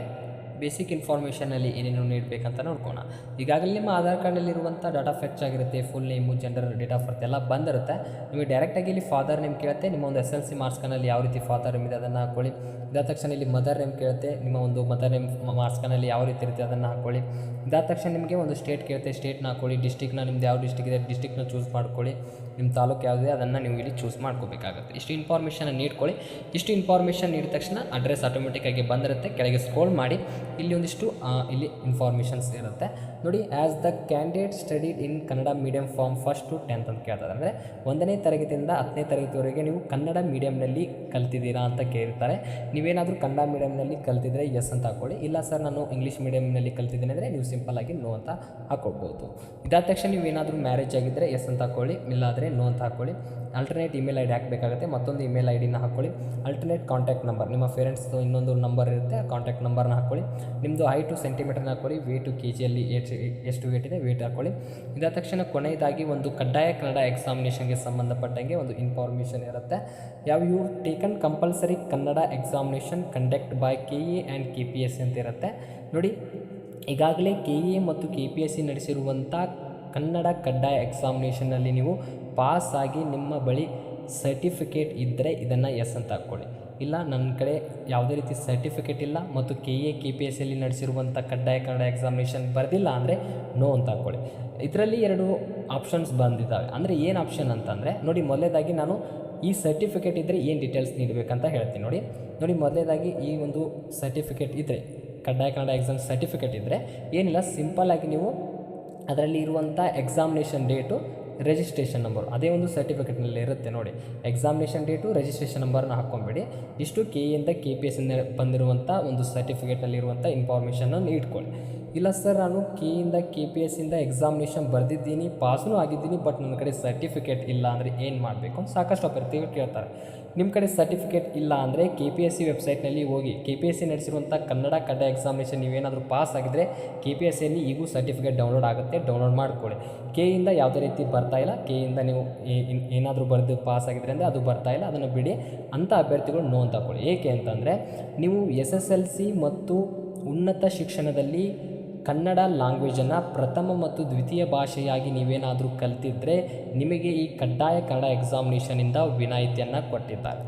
ಬೇಸಿಕ್ ಇನ್ಫಾರ್ಮೇಷನಲ್ಲಿ ಏನೇನು ನೀಡಬೇಕಂತ ನೋಡ್ಕೋಣ. ಈಗಾಗಲೇ ನಿಮ್ಮ ಆಧಾರ್ ಕಾರ್ಡಲ್ಲಿರುವಂಥ ಡಾಟಾ ಫೆಚ್ ಆಗಿರುತ್ತೆ, full name, gender, date of birth ಎಲ್ಲ ಬಂದಿರುತ್ತೆ. ನಿಮಗೆ ಡೈರೆಕ್ಟಾಗಿ ಇಲ್ಲಿ ಫಾದರ್ ನೇಮ್ ಕೇಳುತ್ತೆ, ನಿಮ್ಮ ಒಂದು SLC ಮಾರ್ಕ್ಸ್ ಕಾರ್ಡ್ನಲ್ಲಿ ಯಾವ ರೀತಿ ಫಾದರ್ ನೇಮ್ ಇದೆ ಅದನ್ನು ಹಾಕ್ಕೊಳ್ಳಿ. ಇದಾದ ತಕ್ಷಣ ಇಲ್ಲಿ ಮದರ್ ನೇಮ್ ಕೇಳುತ್ತೆ, ನಿಮ್ಮ ಒಂದು ಮದರ್ ನೇಮ್ ಮಾರ್ಕ್ಸ್ ಕಾರ್ಡ್ನಲ್ಲಿ ಯಾವ ರೀತಿ ಇರುತ್ತೆ ಅದನ್ನು ಹಾಕ್ಕೊಳ್ಳಿ. ಇದಾದ ತಕ್ಷಣ ನಿಮಗೆ ಒಂದು ಸ್ಟೇಟ್ ಕೇಳುತ್ತೆ, ಸ್ಟೇಟ್ನ ಹಾಕ್ಕೊಳ್ಳಿ. ಡಿಸ್ಟಿಕ್ನ ನಿಮ್ದು ಯಾವ ಡಿಸ್ಟಿಕ್ ಇದೆ ಡಿಸ್ಟಿಕ್ನ ಚೂಸ್ ಮಾಡ್ಕೊಳ್ಳಿ. ನಿಮ್ಮ ತಾಲೂಕು ಯಾವುದಿದೆ ಅದನ್ನು ನೀವು ಇಲ್ಲಿ ಚೂಸ್ ಮಾಡ್ಕೋಬೇಕಾಗುತ್ತೆ. ಇಷ್ಟು ಇನ್ಫಾರ್ಮೇಷನ್ ನೀಡ್ಕೊಳ್ಳಿ. ಇಷ್ಟು ಇನ್ಫಾರ್ಮೇಷನ್ ನೀಡಿದ ತಕ್ಷಣ ಅಡ್ರೆಸ್ ಆಟೋಮೆಟಿಕ್ಕಾಗಿ ಬಂದಿರುತ್ತೆ. ಕೆಳಗೆ ಸ್ಕ್ರೋಲ್ ಮಾಡಿ ಇಲ್ಲಿ ಒಂದಿಷ್ಟು ಇಲ್ಲಿ ಇನ್ಫಾರ್ಮೇಷನ್ಸ್ ಇರುತ್ತೆ ನೋಡಿ. As the candidate studied in Kannada medium from 1st to 10th ಅಂತ ಕೇಳ್ತಾರೆ. ಅಂದರೆ 1ನೇ ತರಗತಿಯಿಂದ 10ನೇ ತರಗತಿವರೆಗೆ ನೀವು ಕನ್ನಡ ಮೀಡಿಯಮ್ನಲ್ಲಿ ಕಲ್ತಿದ್ದೀರಾ ಅಂತ ಕೇಳ್ತಾರೆ. ನೀವೇನಾದರೂ ಕನ್ನಡ ಮೀಡಿಯಮ್ನಲ್ಲಿ ಕಲ್ತಿದ್ರೆ ಎಸ್ ಅಂತ ಹಾಕ್ಕೊಳ್ಳಿ. ಇಲ್ಲ ಸರ್ ನಾನು ಇಂಗ್ಲೀಷ್ ಮೀಡಿಯಮ್ನಲ್ಲಿ ಕಲ್ತಿದ್ದೀನಿ ಅಂದರೆ ನೀವು ಸಿಂಪಲ್ಲಾಗಿ ನೋ ಅಂತ ಹಾಕ್ಕೊಳ್ಬೋದು. ಇದಾದ ತಕ್ಷಣ ನೀವು ಏನಾದರೂ ಮ್ಯಾರೇಜ್ ಆಗಿದ್ದರೆ ಎಸ್ ಅಂತ ಹಾಕ್ಕೊಳ್ಳಿ, ಇಲ್ಲಾದರೆ ನೋ ಅಂತ ಹಾಕ್ಕೊಳ್ಳಿ. ಅಲ್ಟರ್ನೇಟ್ ಇಮೇಲ್ ID ಹಾಕಬೇಕಾಗುತ್ತೆ, ಮತ್ತೊಂದು ಇಮೇಲ್ IDನ ಹಾಕ್ಕೊಳ್ಳಿ. ಅಲ್ಟರ್ನೇಟ್ ಕಾಂಟ್ಯಾಕ್ಟ್ ನಂಬರ್, ನಿಮ್ಮ ಪೇರೆಂಟ್ಸ್ದು ಇನ್ನೊಂದು ನಂಬರ್ ಇರುತ್ತೆ, ಕಾಂಟ್ಯಾಕ್ಟ್ ನಂಬರ್ನ ಹಾಕ್ಕೊಳ್ಳಿ. ನಿಮ್ಮದು ಹೈಟು ಸೆಂಟಿಮೀಟರ್ನ ಹಾಕ್ಕೊಳ್ಳಿ. ವೇಟು KGಯಲ್ಲಿ ಎಷ್ಟು ವೇಟ್ ಇದೆ ವೇಟ್ ಹಾಕ್ಕೊಳ್ಳಿ. ಇದಾದ ತಕ್ಷಣ ಕೊನೆಯದಾಗಿ ಒಂದು ಕಡ್ಡಾಯ ಕನ್ನಡ ಎಕ್ಸಾಮಿನೇಷನ್ಗೆ ಸಂಬಂಧಪಟ್ಟಂಗೆ ಒಂದು ಇನ್ಫಾರ್ಮೇಷನ್ ಇರುತ್ತೆ. You taken compulsory Kannada examination conduct by KA and KPSC ಅಂತ ಇರುತ್ತೆ ನೋಡಿ. ಈಗಾಗಲೇ KA ಮತ್ತು KPSC ನಡೆಸಿರುವಂಥ ಕನ್ನಡ ಕಡ್ಡಾಯ ಎಕ್ಸಾಮಿನೇಷನ್ನಲ್ಲಿ ನೀವು ಪಾಸ್ ಆಗಿ ನಿಮ್ಮ ಬಳಿ ಸರ್ಟಿಫಿಕೇಟ್ ಇದ್ದರೆ ಇದನ್ನು ಎಸ್ ಅಂತ ಹಾಕ್ಕೊಳ್ಳಿ. ಇಲ್ಲ ನನ್ನ ಕಡೆ ಯಾವುದೇ ರೀತಿ ಸರ್ಟಿಫಿಕೇಟ್ ಇಲ್ಲ ಮತ್ತು KA KPSCಯಲ್ಲಿ ನಡೆಸಿರುವಂಥ ಕಡ್ಡಾಯ ಕನ್ನಡ ಎಕ್ಸಾಮಿನೇಷನ್ ಬರೆದಿಲ್ಲ ಅಂದರೆ ನೋ ಅಂತ ಹಾಕ್ಕೊಳ್ಳಿ. ಇದರಲ್ಲಿ 2 ಆಪ್ಷನ್ಸ್ ಬಂದಿದ್ದಾವೆ. ಅಂದರೆ ಏನು ಆಪ್ಷನ್ ಅಂತಂದರೆ ನೋಡಿ, ಮೊದಲೇದಾಗಿ ನಾನು ಈ ಸರ್ಟಿಫಿಕೇಟ್ ಇದ್ದರೆ ಏನು ಡೀಟೇಲ್ಸ್ ನೀಡಬೇಕಂತ ಹೇಳ್ತೀನಿ ನೋಡಿ. ಮೊದಲೇದಾಗಿ ಈ ಒಂದು ಸರ್ಟಿಫಿಕೇಟ್ ಇದ್ದರೆ, ಕಡ್ಡಾಯ ಕನ್ನಡ ಎಕ್ಸಾಮ್ ಸರ್ಟಿಫಿಕೇಟ್ ಇದ್ದರೆ ಏನಿಲ್ಲ, ಸಿಂಪಲ್ಲಾಗಿ ನೀವು ಅದರಲ್ಲಿ ಇರುವಂಥ ಎಕ್ಸಾಮಿನೇಷನ್ ಡೇಟು, ರಿಜಿಸ್ಟ್ರೇಷನ್ ನಂಬರ್ ಅದೇ ಒಂದು ಸರ್ಟಿಫಿಕೇಟ್ನಲ್ಲಿ ಇರುತ್ತೆ ನೋಡಿ. ಎಕ್ಸಾಮಿನೇಷನ್ ಡೇಟು, ರಿಜಿಸ್ಟ್ರೇಷನ್ ನಂಬರ್ನ ಹಾಕ್ಕೊಂಬೇಡಿ. ಇಷ್ಟು KA KPSC ಬಂದಿರುವಂಥ ಒಂದು ಸರ್ಟಿಫಿಕೇಟ್ನಲ್ಲಿರುವಂಥ ಇನ್ಫಾರ್ಮೇಷನನ್ನು ಇಟ್ಕೊಳ್ಳಿ. ಇಲ್ಲ ಸರ್ ನಾನು KA KPSC ಎಕ್ಸಾಮಿನೇಷನ್ ಬರೆದಿದ್ದೀನಿ, ಪಾಸೂ ಆಗಿದ್ದೀನಿ, ಬಟ್ ನನ್ನ ಕಡೆ ಸರ್ಟಿಫಿಕೇಟ್ ಇಲ್ಲ ಅಂದರೆ ಏನು ಮಾಡಬೇಕು ಅಂತ ಸಾಕಷ್ಟು ಅಭ್ಯರ್ಥಿಗಳು ಕೇಳ್ತಾರೆ. ನಿಮ್ಮ ಕಡೆ ಸರ್ಟಿಫಿಕೇಟ್ ಇಲ್ಲ ಅಂದರೆ KPSC ವೆಬ್ಸೈಟ್ನಲ್ಲಿ ಹೋಗಿ KPSC ನಡೆಸಿರುವಂಥ ಕನ್ನಡ ಕಡ್ಡಾಯ ಎಕ್ಸಾಮಿನೇಷನ್ ನೀವೇನಾದರೂ ಪಾಸ್ ಆಗಿದ್ದರೆ KPSCಯಲ್ಲಿ ಈಗೂ ಸರ್ಟಿಫಿಕೇಟ್ ಡೌನ್ಲೋಡ್ ಆಗುತ್ತೆ, ಡೌನ್ಲೋಡ್ ಮಾಡ್ಕೊಳ್ಳಿ. KA ಯಾವುದೇ ರೀತಿ ಬರ್ತಾಯಿಲ್ಲ, KA ನೀವು ಏನಾದರೂ ಬರೆದು ಪಾಸ್ ಆಗಿದ್ರೆ ಅಂದರೆ ಅದು ಬರ್ತಾಯಿಲ್ಲ, ಅದನ್ನು ಬಿಡಿ. ಅಂಥ ಅಭ್ಯರ್ಥಿಗಳು ನೋ ಅಂತ ಹಾಕ್ಕೊಳ್ಳಿ. ಏಕೆ ಅಂತಂದರೆ ನೀವು SSLC ಮತ್ತು ಉನ್ನತ ಶಿಕ್ಷಣದಲ್ಲಿ ಕನ್ನಡ ಲ್ಯಾಂಗ್ವೇಜನ್ನು ಪ್ರಥಮ ಮತ್ತು ದ್ವಿತೀಯ ಭಾಷೆಯಾಗಿ ನೀವೇನಾದರೂ ಕಲ್ತಿದ್ದರೆ ನಿಮಗೆ ಈ ಕಡ್ಡಾಯ ಕನ್ನಡ ಎಕ್ಸಾಮಿನೇಷನಿಂದ ವಿನಾಯಿತಿಯನ್ನು ಕೊಟ್ಟಿದ್ದಾರೆ.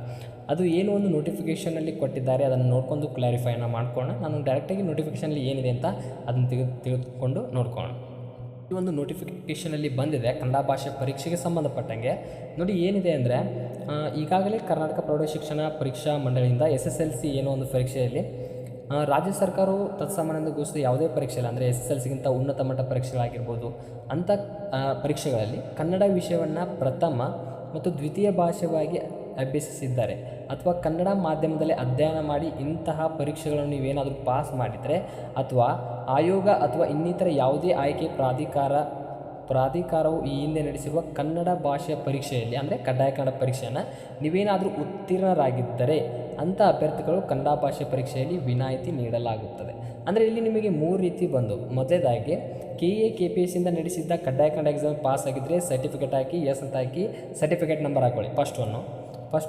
ಅದು ಏನು ಒಂದು ನೋಟಿಫಿಕೇಷನಲ್ಲಿ ಕೊಟ್ಟಿದ್ದಾರೆ ಅದನ್ನು ನೋಡಿಕೊಂಡು ಕ್ಲಾರಿಫೈನ ಮಾಡ್ಕೊಳ್ಳೋಣ. ನಾನು ಡೈರೆಕ್ಟಾಗಿ ನೋಟಿಫಿಕೇಷನಲ್ಲಿ ಏನಿದೆ ಅಂತ ಅದನ್ನು ತಿಳಿದುಕೊಂಡು ನೋಡ್ಕೊಳ್ಳೋಣ. ಈ ಒಂದು ನೋಟಿಫಿಕೇಷನಲ್ಲಿ ಬಂದಿದೆ ಕನ್ನಡ ಭಾಷೆ ಪರೀಕ್ಷೆಗೆ ಸಂಬಂಧಪಟ್ಟಂಗೆ ನೋಡಿ. ಏನಿದೆ ಅಂದರೆ ಈಗಾಗಲೇ ಕರ್ನಾಟಕ ಪ್ರೌಢಶಿಕ್ಷಣ ಪರೀಕ್ಷಾ ಮಂಡಳಿಯಿಂದ SSLC ಏನೋ ಒಂದು ಪರೀಕ್ಷೆಯಲ್ಲಿ ರಾಜ್ಯ ಸರ್ಕಾರವು ತತ್ಸಮಾನದಿಂದ ಘೋಷಿಸಿದ ಯಾವುದೇ ಪರೀಕ್ಷೆಯಲ್ಲಿ ಅಂದರೆ SSLCಗಿಂತ ಉನ್ನತ ಮಟ್ಟ ಪರೀಕ್ಷೆಗಳಾಗಿರ್ಬೋದು ಅಂಥ ಪರೀಕ್ಷೆಗಳಲ್ಲಿ ಕನ್ನಡ ವಿಷಯವನ್ನು ಪ್ರಥಮ ಮತ್ತು ದ್ವಿತೀಯ ಭಾಷೆಯಾಗಿ ಅಭ್ಯಸಿಸಿದ್ದಾರೆ ಅಥವಾ ಕನ್ನಡ ಮಾಧ್ಯಮದಲ್ಲಿ ಅಧ್ಯಯನ ಮಾಡಿ ಇಂತಹ ಪರೀಕ್ಷೆಗಳನ್ನು ನೀವೇನಾದರೂ ಪಾಸ್ ಮಾಡಿದರೆ ಅಥವಾ ಆಯೋಗ ಅಥವಾ ಇನ್ನಿತರ ಯಾವುದೇ ಆಯ್ಕೆ ಪ್ರಾಧಿಕಾರವು ಈ ಹಿಂದೆ ನಡೆಸಿರುವ ಕನ್ನಡ ಭಾಷೆಯ ಪರೀಕ್ಷೆಯಲ್ಲಿ ಅಂದರೆ ಕಡ್ಡಾಯ ಕನ್ನಡ ಪರೀಕ್ಷೆಯನ್ನು ನೀವೇನಾದರೂ ಉತ್ತೀರ್ಣರಾಗಿದ್ದರೆ ಅಂಥ ಅಭ್ಯರ್ಥಿಗಳು ಕನ್ನಡ ಭಾಷೆ ಪರೀಕ್ಷೆಯಲ್ಲಿ ವಿನಾಯಿತಿ ನೀಡಲಾಗುತ್ತದೆ. ಅಂದರೆ ಇಲ್ಲಿ ನಿಮಗೆ 3 ರೀತಿ ಬಂದು, ಮೊದಲೇದಾಗಿ KPSC ಇಂದ ನಡೆಸಿದ್ದ ಕಡ್ಡಾಯ ಕನ್ನಡ ಎಕ್ಸಾಮ್ ಪಾಸ್ ಆಗಿದ್ದರೆ ಸರ್ಟಿಫಿಕೇಟ್ ಹಾಕಿ ಎಸ್ ಅಂತ ಹಾಕಿ ಸರ್ಟಿಫಿಕೇಟ್ ನಂಬರ್ ಹಾಕೊಳ್ಳಿ. ಫಸ್ಟ್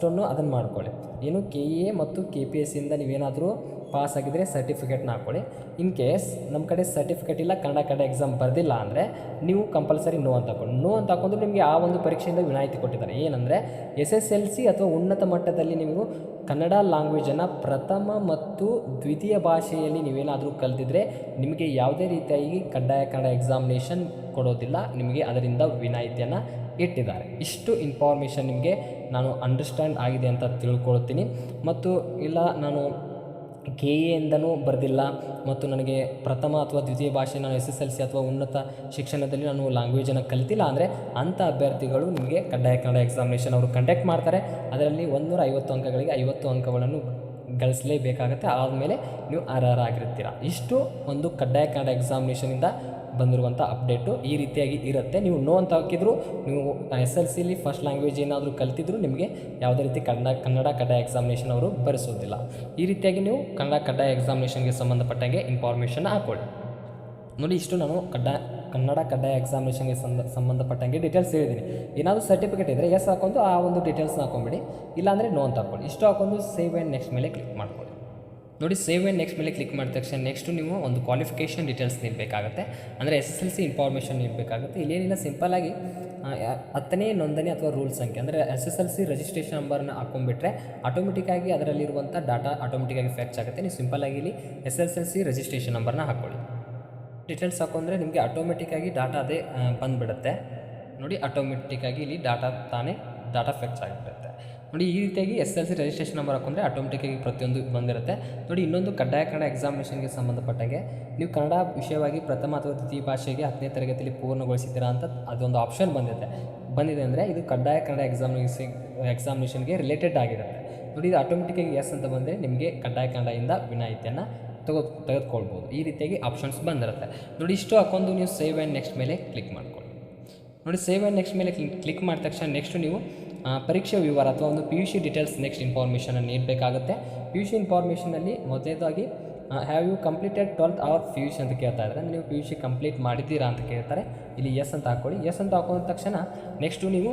ಒನ್ನು ಅದನ್ನು ಮಾಡ್ಕೊಳ್ಳಿ. ಏನು KA ಮತ್ತು KPSC ಇಂದ ನೀವೇನಾದರೂ ಪಾಸ್ ಆಗಿದ್ದರೆ ಸರ್ಟಿಫಿಕೇಟ್ನ ಹಾಕ್ಕೊಳ್ಳಿ. ಇನ್ ಕೇಸ್ ನಮ್ಮ ಕಡೆ ಸರ್ಟಿಫಿಕೇಟ್ ಇಲ್ಲ, ಕನ್ನಡ ಎಕ್ಸಾಮ್ ಬರೆದಿಲ್ಲ ಅಂದರೆ ನೀವು ಕಂಪಲ್ಸರಿ ನೋ ಅಂತ ಹಾಕೊಂಡ್ರೆ ನಿಮಗೆ ಆ ಒಂದು ಪರೀಕ್ಷೆಯಿಂದ ವಿನಾಯಿತಿ ಕೊಟ್ಟಿದ್ದಾರೆ. ಏನಂದರೆ SSLC ಅಥವಾ ಉನ್ನತ ಮಟ್ಟದಲ್ಲಿ ನೀವು ಕನ್ನಡ ಲ್ಯಾಂಗ್ವೇಜನ್ನು ಪ್ರಥಮ ಮತ್ತು ದ್ವಿತೀಯ ಭಾಷೆಯಲ್ಲಿ ನೀವೇನಾದರೂ ಕಲಿತಿದ್ರೆ ನಿಮಗೆ ಯಾವುದೇ ರೀತಿಯಾಗಿ ಕಡ್ಡಾಯ ಕನ್ನಡ ಎಕ್ಸಾಮಿನೇಷನ್ ಕೊಡೋದಿಲ್ಲ, ನಿಮಗೆ ಅದರಿಂದ ವಿನಾಯಿತಿಯನ್ನು ಇಟ್ಟಿದ್ದಾರೆ. ಇಷ್ಟು ಇನ್ಫಾರ್ಮೇಷನ್ ನಿಮಗೆ ನಾನು ಅಂಡರ್ಸ್ಟ್ಯಾಂಡ್ ಆಗಿದೆ ಅಂತ ತಿಳ್ಕೊಳ್ತೀನಿ. ಮತ್ತು ಇಲ್ಲ ನಾನು KA ಇಂದನೂ ಬರೆದಿಲ್ಲ ಮತ್ತು ನನಗೆ ಪ್ರಥಮ ಅಥವಾ ದ್ವಿತೀಯ ಭಾಷೆ ನಾನು SSLC ಅಥವಾ ಉನ್ನತ ಶಿಕ್ಷಣದಲ್ಲಿ ನಾನು ಲ್ಯಾಂಗ್ವೇಜನ್ನು ಕಲಿತಿಲ್ಲ ಅಂದರೆ ಅಂಥ ಅಭ್ಯರ್ಥಿಗಳು ನಿಮಗೆ ಕಡ್ಡಾಯ ಕನ್ನಡ ಎಕ್ಸಾಮಿನೇಷನ್ ಅವರು ಕಂಡಕ್ಟ್ ಮಾಡ್ತಾರೆ. ಅದರಲ್ಲಿ 150 ಅಂಕಗಳಿಗೆ 50 ಅಂಕಗಳನ್ನು ಗಳಿಸಲೇಬೇಕಾಗುತ್ತೆ. ಆದಮೇಲೆ ನೀವು ಅರ್ಹರಾಗಿರ್ತೀರ. ಇಷ್ಟು ಒಂದು ಕಡ್ಡಾಯ ಕನ್ನಡ ಎಕ್ಸಾಮಿನೇಷನಿಂದ ಬಂದಿರುವಂಥ ಅಪ್ಡೇಟು ಈ ರೀತಿಯಾಗಿ ಇರುತ್ತೆ. ನೀವು ನೋ ಅಂತ ಹಾಕಿದ್ರು, ನೀವು SSLCಲಿ ಫಸ್ಟ್ ಲ್ಯಾಂಗ್ವೇಜ್ ಏನಾದರೂ ಕಲ್ತಿದ್ರು ನಿಮಗೆ ಯಾವುದೇ ರೀತಿ ಕನ್ನಡ ಕಡ್ಡಾಯ ಎಕ್ಸಾಮಿನೇಷನ್ ಅವರು ಬರೆಸೋದಿಲ್ಲ. ಈ ರೀತಿಯಾಗಿ ನೀವು ಕನ್ನಡ ಕಡ್ಡಾಯ ಎಕ್ಸಾಮಿನೇಷನ್ಗೆ ಸಂಬಂಧಪಟ್ಟಂಗೆ ಇನ್ಫಾರ್ಮೇಷನ್ ಹಾಕ್ಕೊಳ್ಳಿ. ನೋಡಿ, ಇಷ್ಟು ನಾನು ಕನ್ನಡ ಕಡ್ಡಾಯ ಎಕ್ಸಾಮಿನೇಷನ್ಗೆ ಸಂಬಂಧಪಟ್ಟಂಗೆ ಡೀಟೇಲ್ಸ್ ಹೇಳಿದ್ದೀನಿ. ಏನಾದರೂ ಸರ್ಟಿಫಿಕೇಟ್ ಇದ್ದರೆ ಎಸ್ ಹಾಕೊಂಡು ಆ ಒಂದು ಡೀಟೇಲ್ಸ್ನ ಹಾಕೊಂಬಿಡಿ, ಇಲ್ಲಾಂದರೆ ನೋ ಅಂತ ಹಾಕ್ಕೊಳ್ಳಿ. ಇಷ್ಟು ಹಾಕೊಂಡು ಸೇವ್ ಆ್ಯಂಡ್ ನೆಕ್ಸ್ಟ್ ಮೇಲೆ ಕ್ಲಿಕ್ ಮಾಡ್ಕೊಳ್ಳಿ. ನೋಡಿ, ಸೇವ್ ಆ್ಯಂಡ್ ನೆಕ್ಸ್ಟ್ ಮೇಲೆ ಕ್ಲಿಕ್ ಮಾಡಿದ ತಕ್ಷಣ ನೆಕ್ಸ್ಟು ನೀವು ಒಂದು ಕ್ವಾಲಿಫಿಕೇಷನ್ ಡೀಟೇಲ್ಸ್ ನೀಡಬೇಕಾಗುತ್ತೆ. ಅಂದರೆ SSLC ಇನ್ಫಾರ್ಮೇಷನ್ ನೀಡಬೇಕಾಗುತ್ತೆ. ಇಲ್ಲೇನಿಲ್ಲ, ಸಿಂಪಲ್ಲಾಗಿ 10ನೇ ನೋಂದಣಿ ಅಥವಾ ರೂಲ್ ಸಂಖ್ಯೆ ಅಂದರೆ SSLC ರಿಜಿಸ್ಟ್ರೇಷನ್ ನಂಬರ್ನ ಹಾಕೊಂಡ್ಬಿಟ್ರೆ ಆಟೋಮೆಟಿಕ್ಕಾಗಿ ಅದರಲ್ಲಿರುವಂಥ ಡಾಟಾ ಆಟೋಮೆಟಿಕ್ಕಾಗಿ ಫೆಚ್ ಆಗುತ್ತೆ. ನೀವು ಸಿಂಪಲ್ಲಾಗಿ ಇಲ್ಲಿ SSLC ರಿಜಿಸ್ಟ್ರೇಷನ್ ನಂಬರ್ನ ಹಾಕ್ಕೊಳ್ಳಿ. ಡೀಟೇಲ್ಸ್ ಹಾಕೊಂಡ್ರೆ ನಿಮಗೆ ಆಟೋಮೆಟಿಕ್ಕಾಗಿ ಡಾಟಾ ಅದೇ ಬಂದುಬಿಡುತ್ತೆ. ನೋಡಿ, ಆಟೋಮೆಟಿಕ್ಕಾಗಿ ಇಲ್ಲಿ ಡಾಟಾ ಫೆಚ್ ಆಗಿಬಿಡುತ್ತೆ. ನೋಡಿ, ಈ ರೀತಿಯಾಗಿ SSLC ರಿಜಿಸ್ಟ್ರೇಷನ್ ನಂಬರ್ ಹಾಕೊಂಡ್ರೆ ಆಟೋಮೆಟಿಕ್ಕಾಗಿ ಪ್ರತಿಯೊಂದು ಬಂದಿರುತ್ತೆ. ನೋಡಿ, ಇನ್ನೊಂದು ಕಡ್ಡಾಯ ಕನ್ನಡ ಎಕ್ಸಾಮಿನೇಷನ್ಗೆ ಸಂಬಂಧಪಟ್ಟಾಗೆ ನೀವು ಕನ್ನಡ ವಿಷಯವಾಗಿ ಪ್ರಥಮ ಅಥವಾ ದ್ವಿತೀಯ ಭಾಷೆಗೆ 10ನೇ ತರಗತಿಯಲ್ಲಿ ಪೂರ್ಣಗೊಳಿಸಿದ್ದೀರಾ ಅಂತ ಅದೊಂದು ಆಪ್ಷನ್ ಬಂದಿದೆ ಅಂದರೆ ಇದು ಕಡ್ಡಾಯ ಕನ್ನಡ ಎಕ್ಸಾಮಿನೇಷನ್ಗೆ ರಿಲೇಟೆಡ್ ಆಗಿರುತ್ತೆ. ನೋಡಿ, ಇದು ಆಟೋಮೆಟಿಕ್ಕಾಗಿ ಎಸ್ ಅಂತ ಬಂದರೆ ನಿಮಗೆ ಕಡ್ಡಾಯ ಕನ್ನಡದಿಂದ ವಿನಾಯಿತಿಯನ್ನು ತೆಗೆದುಕೊಳ್ಬೋದು. ಈ ರೀತಿಯಾಗಿ ಆಪ್ಷನ್ಸ್ ಬಂದಿರುತ್ತೆ. ನೋಡಿ, ಇಷ್ಟು ಹಾಕೊಂಡು ನೀವು ಸೇವ್ ಆ್ಯಂಡ್ ನೆಕ್ಸ್ಟ್ ಮೇಲೆ ಕ್ಲಿಕ್ ಮಾಡ್ಕೊಳ್ಳಿ. ನೋಡಿ, ಸೇವ್ ಆ್ಯಂಡ್ ನೆಕ್ಸ್ಟ್ ಮೇಲೆ ಕ್ಲಿಕ್ ಮಾಡಿದ ತಕ್ಷಣ ನೆಕ್ಸ್ಟು ನೀವು ಪರೀಕ್ಷೆ ವಿವರ ಅಥವಾ ಒಂದು PUC ಡೀಟೇಲ್ಸ್ ನೆಕ್ಸ್ಟ್ ಇನ್ಫಾರ್ಮೇಷನನ್ನು ನೀಡಬೇಕಾಗುತ್ತೆ. PUC ಇನ್ಫಾರ್ಮೇಷನಲ್ಲಿ ಮೊದಲೇದಾಗಿ have you completed 12th or PUC ಅಂತ ಕೇಳ್ತಾ ಇದ್ದಾರೆ. ನೀವು PUC ಕಂಪ್ಲೀಟ್ ಮಾಡಿದ್ದೀರಾ ಅಂತ ಕೇಳ್ತಾರೆ. ಇಲ್ಲಿ ಎಸ್ ಅಂತ ಹಾಕ್ಕೊಳ್ಳಿ. ಎಸ್ ಅಂತ ಹಾಕೊಂಡ ತಕ್ಷಣ ನೆಕ್ಸ್ಟು ನೀವು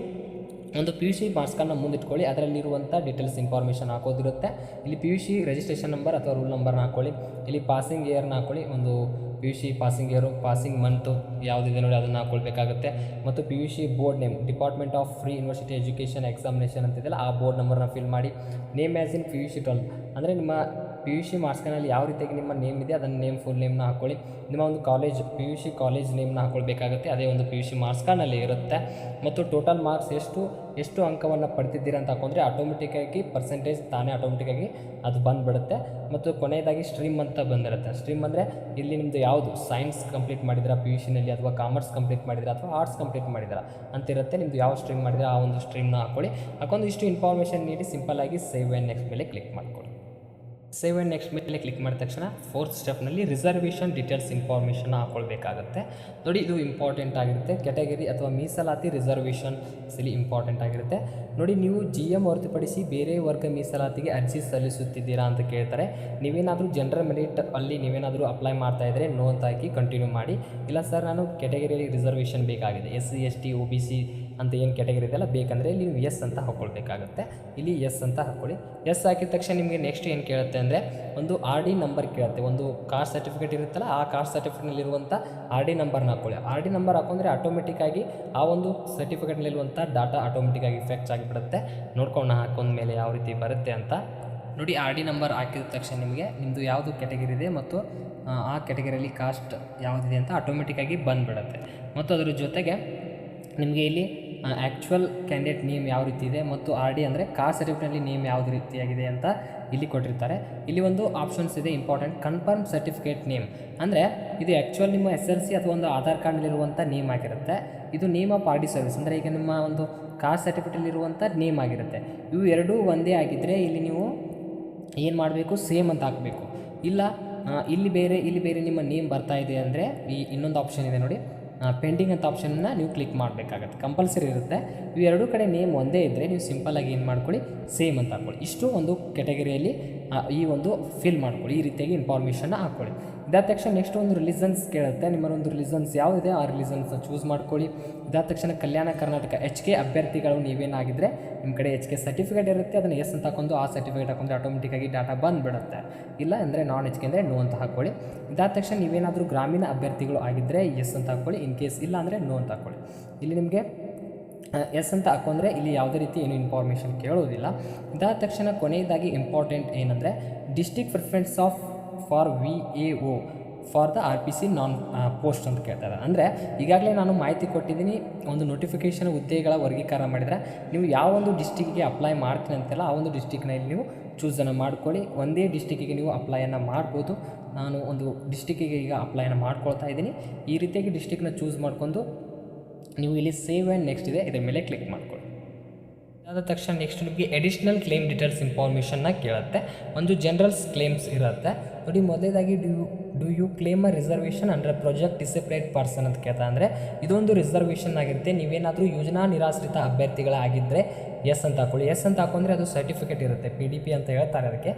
ಒಂದು PUC ಮಾರ್ಕ್ಸ್ ಕಾರ್ಡ್ನ ಮುಂದಿಟ್ಕೊಳ್ಳಿ. ಅದರಲ್ಲಿರುವಂಥ ಡೀಟೇಲ್ಸ್ ಇನ್ಫಾರ್ಮೇಷನ್ ಹಾಕೋದಿರುತ್ತೆ. ಇಲ್ಲಿ PUC ರಿಜಿಸ್ಟ್ರೇಷನ್ ನಂಬರ್ ಅಥವಾ ರೂಲ್ ನಂಬರ್ನ ಹಾಕ್ಕೊಳ್ಳಿ. ಇಲ್ಲಿ ಪಾಸಿಂಗ್ ಇಯರ್ನ ಹಾಕ್ಕೊಳ್ಳಿ. ಒಂದು PUC passing year, passing month ಯಾವುದಿದೆ ನೋಡಿ ಅದನ್ನು ಹಾಕ್ಕೊಳ್ಬೇಕಾಗುತ್ತೆ. ಮತ್ತು PUC board name, department of pre university education examination ಅಂತಿದೆಯಲ್ಲ ಆ ಬೋರ್ಡ್ ನಂಬರ್ನ ಫಿಲ್ ಮಾಡಿ. ನೇಮ್ ಆ್ಯಸ್ ಇನ್ PUC 12 ಅಂದರೆ ನಿಮ್ಮ PUC ಮಾರ್ಕ್ಸ್ ಕಾರ್ಡ್ನಲ್ಲಿ ಯಾವ ರೀತಿಯಾಗಿ ನಿಮ್ಮ ನೇಮ್ ಇದೆ ಅದನ್ನು ಫುಲ್ ನೇಮ್ನ ಹಾಕ್ಕೊಳ್ಳಿ. ನಿಮ್ಮ ಒಂದು PUC ಕಾಲೇಜ್ ನೇಮ್ನ ಹಾಕ್ಕೊಳ್ಬೇಕಾಗುತ್ತೆ. ಅದೇ ಒಂದು PUC ಮಾರ್ಕ್ಸ್ ಕಾರ್ಡ್ನಲ್ಲಿ ಇರುತ್ತೆ. ಮತ್ತು ಟೋಟಲ್ ಮಾರ್ಕ್ಸ್ ಎಷ್ಟು ಅಂಕವನ್ನು ಪಡೆದಿದ್ದೀರಾ ಅಂತ ಹಾಕೊಂಡ್ರೆ ಆಟೋಮೆಟಿಕ್ಕಾಗಿ ಪರ್ಸೆಂಟೇಜ್ ತಾನೇ ಆಟೋಮೆಟಿಕ್ಕಾಗಿ ಅದು ಬಂದುಬಿಡುತ್ತೆ. ಮತ್ತು ಕೊನೆಯದಾಗಿ ಸ್ಟ್ರೀಮ್ ಅಂತ ಬಂದಿರುತ್ತೆ. ಸ್ಟ್ರೀಮ್ ಅಂದರೆ ಇಲ್ಲಿ ನಿಮ್ಮದು ಯಾವುದು ಸೈನ್ಸ್ ಕಂಪ್ಲೀಟ್ ಮಾಡಿದ್ದೀರಾ PUCನಲ್ಲಿ ಅಥವಾ ಕಾಮರ್ಸ್ ಕಂಪ್ಲೀಟ್ ಮಾಡಿದ್ದೀರಾ ಅಥವಾ ಆರ್ಟ್ಸ್ ಕಂಪ್ಲೀಟ್ ಮಾಡಿದ್ದೀರಾ ಅಂತಿರುತ್ತೆ. ನಿಮ್ಮದು ಯಾವ ಸ್ಟ್ರೀಮ್ ಮಾಡಿದ್ದೀರಾ ಆ ಒಂದು ಸ್ಟ್ರೀಮ್ನ ಹಾಕ್ಕೊಂಡು ಇಷ್ಟು ಇನ್ಫಾರ್ಮೇಷನ್ ನೀಡಿ ಸಿಂಪಲ್ಲಾಗಿ ಸೇವ್ ಆ್ಯಂಡ್ ನೆಕ್ಸ್ಟ್ ಮೇಲೆ ಕ್ಲಿಕ್ ಮಾಡ್ಕೊಳ್ಳಿ. ಸೇವ್ ಆ್ಯಂಡ್ ನೆಕ್ಸ್ಟ್ ಮೇಲೆ ಕ್ಲಿಕ್ ಮಾಡಿದ ತಕ್ಷಣ 4th ಸ್ಟೆಪ್ನಲ್ಲಿ ರಿಸರ್ವೇಷನ್ ಡೀಟೇಲ್ಸ್ ಇನ್ಫಾರ್ಮೇಷನ್ನ ಹಾಕ್ಕೊಳ್ಬೇಕಾಗುತ್ತೆ. ನೋಡಿ, ಇದು ಇಂಪಾರ್ಟೆಂಟ್ ಆಗಿರುತ್ತೆ. ಕ್ಯಾಟಗರಿ ಅಥವಾ ಮೀಸಲಾತಿ ರಿಸರ್ವೇಷನ್ ಇಲ್ಲಿ ಇಂಪಾರ್ಟೆಂಟ್ ಆಗಿರುತ್ತೆ. ನೋಡಿ, ನೀವು GM ಹೊರತುಪಡಿಸಿ ಬೇರೆ ವರ್ಗ ಮೀಸಲಾತಿಗೆ ಅರ್ಜಿ ಸಲ್ಲಿಸುತ್ತಿದ್ದೀರಾ ಅಂತ ಕೇಳ್ತಾರೆ. ನೀವೇನಾದರೂ ಜನರಲ್ ಮೆರಿಟ್ ಅಲ್ಲಿ ನೀವೇನಾದರೂ ಅಪ್ಲೈ ಮಾಡ್ತಾ ಇದ್ದರೆ ನೋ ಅಂತ ಹಾಕಿ ಕಂಟಿನ್ಯೂ ಮಾಡಿ. ಇಲ್ಲ ಸರ್, ನಾನು ಕ್ಯಾಟಗರಿಯಲ್ಲಿ ರಿಸರ್ವೇಷನ್ ಬೇಕಾಗಿದೆ, SC ST OBC ಅಂತ ಏನು ಕ್ಯಾಟಗರಿ ಇದೆಯಲ್ಲ ಬೇಕಂದರೆ ಇಲ್ಲಿ ನೀವು ಎಸ್ ಅಂತ ಹಾಕ್ಕೊಳ್ಬೇಕಾಗುತ್ತೆ. ಇಲ್ಲಿ ಎಸ್ ಅಂತ ಹಾಕ್ಕೊಳ್ಳಿ. ಎಸ್ ಹಾಕಿದ ತಕ್ಷಣ ನಿಮಗೆ ನೆಕ್ಸ್ಟ್ ಏನು ಕೇಳುತ್ತೆ ಅಂದರೆ ಒಂದು RD ನಂಬರ್ ಕೇಳುತ್ತೆ. ಒಂದು ಕಾಸ್ಟ್ ಸರ್ಟಿಫಿಕೇಟ್ ಇರುತ್ತಲ್ಲ ಆ ಕಾಸ್ಟ್ ಸರ್ಟಿಫಿಕೇಟ್ನಲ್ಲಿರುವಂಥ RD ನಂಬರ್ನ ಹಾಕ್ಕೊಳ್ಳಿ. RD ನಂಬರ್ ಹಾಕೊಂಡ್ರೆ ಆಟೋಮೆಟಿಕ್ಕಾಗಿ ಆ ಒಂದು ಸರ್ಟಿಫಿಕೇಟ್ನಲ್ಲಿರುವಂಥ ಡಾಟಾ ಆಟೋಮೆಟಿಕ್ಕಾಗಿ ಫೆಚ್ ಆಗಿಬಿಡುತ್ತೆ. ನೋಡ್ಕೊಂಡು ಹಾಕೊಂಡ್ಮೇಲೆ ಯಾವ ರೀತಿ ಬರುತ್ತೆ ಅಂತ. ನೋಡಿ, RD ನಂಬರ್ ಹಾಕಿದ ತಕ್ಷಣ ನಿಮ್ಮದು ಯಾವುದು ಕ್ಯಾಟಗರಿ ಇದೆ ಮತ್ತು ಆ ಕ್ಯಾಟಗರಿಯಲ್ಲಿ ಕಾಸ್ಟ್ ಯಾವುದಿದೆ ಅಂತ ಆಟೋಮೆಟಿಕ್ಕಾಗಿ ಬಂದುಬಿಡುತ್ತೆ. ಮತ್ತು ಅದರ ಜೊತೆಗೆ ನಿಮಗೆ ಇಲ್ಲಿ ಆ್ಯಕ್ಚುಯಲ್ ಕ್ಯಾಂಡಿಡೇಟ್ ನೇಮ್ ಯಾವ ರೀತಿ ಇದೆ ಮತ್ತು ಆರ್ ಡಿ ಅಂದರೆ ಕಾಸ್ಟ್ ಸರ್ಟಿಫಿಕೇಟ್ನಲ್ಲಿ ನೇಮ್ ಯಾವುದು ರೀತಿಯಾಗಿದೆ ಅಂತ ಇಲ್ಲಿ ಕೊಟ್ಟಿರ್ತಾರೆ. ಇಲ್ಲಿ ಒಂದು ಆಪ್ಷನ್ಸ್ ಇದೆ ಇಂಪಾರ್ಟೆಂಟ್, ಕನ್ಫರ್ಮ್ ಸರ್ಟಿಫಿಕೇಟ್ ನೇಮ್ ಅಂದರೆ ಇದು ಆ್ಯಕ್ಚುಯಲ್ ನಿಮ್ಮ SLC ಅಥವಾ ಒಂದು ಆಧಾರ್ ಕಾರ್ಡ್ನಲ್ಲಿರುವಂಥ ನೇಮ್ ಆಗಿರುತ್ತೆ. ಇದು name of R D service ಅಂದರೆ ಈಗ ನಿಮ್ಮ ಒಂದು ಕಾಸ್ಟ್ ಸರ್ಟಿಫಿಕೇಟಲ್ಲಿರುವಂಥ ನೇಮ್ ಆಗಿರುತ್ತೆ. ಇವು ಎರಡೂ ಒಂದೇ ಆಗಿದ್ದರೆ ಇಲ್ಲಿ ನೀವು ಏನು ಮಾಡಬೇಕು, ಸೇಮ್ ಅಂತ ಹಾಕಬೇಕು. ಇಲ್ಲ ಇಲ್ಲಿ ಬೇರೆ ನಿಮ್ಮ ನೇಮ್ ಬರ್ತಾ ಇದೆ ಅಂದರೆ ಈ ಇನ್ನೊಂದು ಆಪ್ಷನ್ ಇದೆ ನೋಡಿ, ಪೆಂಡಿಂಗ್ ಅಂತ ಆಪ್ಷನ್ನ ನೀವು ಕ್ಲಿಕ್ ಮಾಡಬೇಕಾಗತ್ತೆ, ಕಂಪಲ್ಸರಿ ಇರುತ್ತೆ. ಇವು ಎರಡೂ ಕಡೆ ನೇಮ್ ಒಂದೇ ಇದ್ದರೆ ನೀವು ಸಿಂಪಲ್ಲಾಗಿ ಏನು ಮಾಡ್ಕೊಳ್ಳಿ, ಸೇಮ್ ಅಂತ ಹಾಕ್ಕೊಳ್ಳಿ. ಇಷ್ಟು ಒಂದು ಕೆಟಗರಿಯಲ್ಲಿ ಈ ಒಂದು ಫಿಲ್ ಮಾಡ್ಕೊಳ್ಳಿ, ಈ ರೀತಿಯಾಗಿ ಇನ್ಫಾರ್ಮೇಷನ್ನ ಹಾಕ್ಕೊಳ್ಳಿ. ಇದಾದ ತಕ್ಷಣ ನೆಕ್ಸ್ಟ್ ಒಂದು ರಿಲಿಜನ್ಸ್ ಕೇಳುತ್ತೆ. ನಿಮ್ಮ ಒಂದು ರಿಲಿಜನ್ಸ್ ಯಾವುದಿದೆ ಆ ರಿಲಿಜನ್ಸ್ನ ಚೂಸ್ ಮಾಡ್ಕೊಳ್ಳಿ. ಇದಾದ ತಕ್ಷಣ ಕಲ್ಯಾಣ ಕರ್ನಾಟಕ HK ಅಭ್ಯರ್ಥಿಗಳು ನೀವೇನಾಗಿದ್ದರೆ ನಿಮ್ಮ ಕಡೆ HK ಸರ್ಟಿಫಿಕೇಟ್ ಇರುತ್ತೆ, ಅದನ್ನು ಎಸ್ ಅಂತ ಹಾಕೊಂಡು ಆ ಸರ್ಟಿಫಿಕೇಟ್ ಹಾಕೊಂಡ್ರೆ ಆಟೋಮೆಟಿಕ್ಕಾಗಿ ಡಾಟಾ ಬಂದುಬಿಡುತ್ತೆ. ಇಲ್ಲ ಅಂದರೆ ನಾನ್ HK ಅಂದರೆ ನೋ ಅಂತ ಹಾಕ್ಕೊಳ್ಳಿ. ಇದಾದ ತಕ್ಷಣ ನೀವೇನಾದರೂ ಗ್ರಾಮೀಣ ಅಭ್ಯರ್ಥಿಗಳು ಆಗಿದ್ದರೆ ಎಸ್ ಅಂತ ಹಾಕ್ಕೊಳ್ಳಿ, ಇನ್ ಕೇಸ್ ಇಲ್ಲ ಅಂದರೆ ನೋ ಅಂತ ಹಾಕ್ಕೊಳ್ಳಿ. ಇಲ್ಲಿ ನಿಮಗೆ ಎಸ್ ಅಂತ ಹಾಕೊಂಡ್ರೆ ಇಲ್ಲಿ ಯಾವುದೇ ರೀತಿ ಏನು ಇನ್ಫಾರ್ಮೇಷನ್ ಕೇಳೋದಿಲ್ಲ. ಇದಾದ ತಕ್ಷಣ ಕೊನೆಯದಾಗಿ ಇಂಪಾರ್ಟೆಂಟ್ ಏನಂದರೆ district preference of for VAO for the RPC non post ಅಂತ ಕೇಳ್ತಾರೆ. ಅಂದರೆ ಈಗಾಗಲೇ ನಾನು ಮಾಹಿತಿ ಕೊಟ್ಟಿದ್ದೀನಿ, ಒಂದು ನೋಟಿಫಿಕೇಷನ್ ಹುದ್ದೆಗಳ ವರ್ಗೀಕರಣ ಮಾಡಿದರೆ ನೀವು ಯಾವ ಒಂದು ಡಿಸ್ಟಿಕ್ಕಿಗೆ ಅಪ್ಲೈ ಮಾಡ್ತೀನಿ ಅಂತೆಲ್ಲ ಆ ಒಂದು ಡಿಸ್ಟಿಕ್ನಲ್ಲಿ ನೀವು ಚೂಸನ್ನು ಮಾಡ್ಕೊಳ್ಳಿ. ಒಂದೇ ಡಿಸ್ಟಿಕ್ಕಿಗೆ ನೀವು ಅಪ್ಲೈಯನ್ನು ಮಾಡ್ಬೋದು. ನಾನು ಒಂದು ಡಿಸ್ಟಿಕ್ಕಿಗೆ ಈಗ ಅಪ್ಲೈಯನ್ನು ಮಾಡ್ಕೊಳ್ತಾ ಇದ್ದೀನಿ. ಈ ರೀತಿಯಾಗಿ ಡಿಸ್ಟಿಕ್ನ ಚೂಸ್ ಮಾಡ್ಕೊಂಡು ನೀವು ಇಲ್ಲಿ ಸೇವ್ ಆ್ಯಂಡ್ ನೆಕ್ಸ್ಟ್ ಇದೆ, ಇದರ ಮೇಲೆ ಕ್ಲಿಕ್ ಮಾಡ್ಕೊಳ್ಳಿ. ಅದಾದ ತಕ್ಷಣ ನೆಕ್ಸ್ಟ್ ನಿಮಗೆ ಎಡಿಷ್ನಲ್ ಕ್ಲೇಮ್ ಡೀಟೇಲ್ಸ್ ಇನ್ಫಾರ್ಮೇಷನ್ನ ಕೇಳುತ್ತೆ. ಒಂದು ಜನರಲ್ಸ್ ಕ್ಲೇಮ್ಸ್ ಇರುತ್ತೆ ನೋಡಿ. ಮೊದಲೇದಾಗಿ do you claim a reservation under project displaced person ಅಂತ ಕೇಳ್ತಾ. ಅಂದರೆ ಇದೊಂದು ರಿಸರ್ವೇಷನ್ ಆಗಿರುತ್ತೆ. ನೀವೇನಾದರೂ ಯೋಜನಾ ನಿರಾಶ್ರಿತ ಅಭ್ಯರ್ಥಿಗಳಾಗಿದ್ದರೆ ಎಸ್ ಅಂತ ಹಾಕೊಳ್ಳಿ. ಎಸ್ ಅಂತ ಹಾಕೊಂಡ್ರೆ ಅದು ಸರ್ಟಿಫಿಕೇಟ್ ಇರುತ್ತೆ, PDP ಅಂತ ಹೇಳ್ತಾರೆ ಅದಕ್ಕೆ.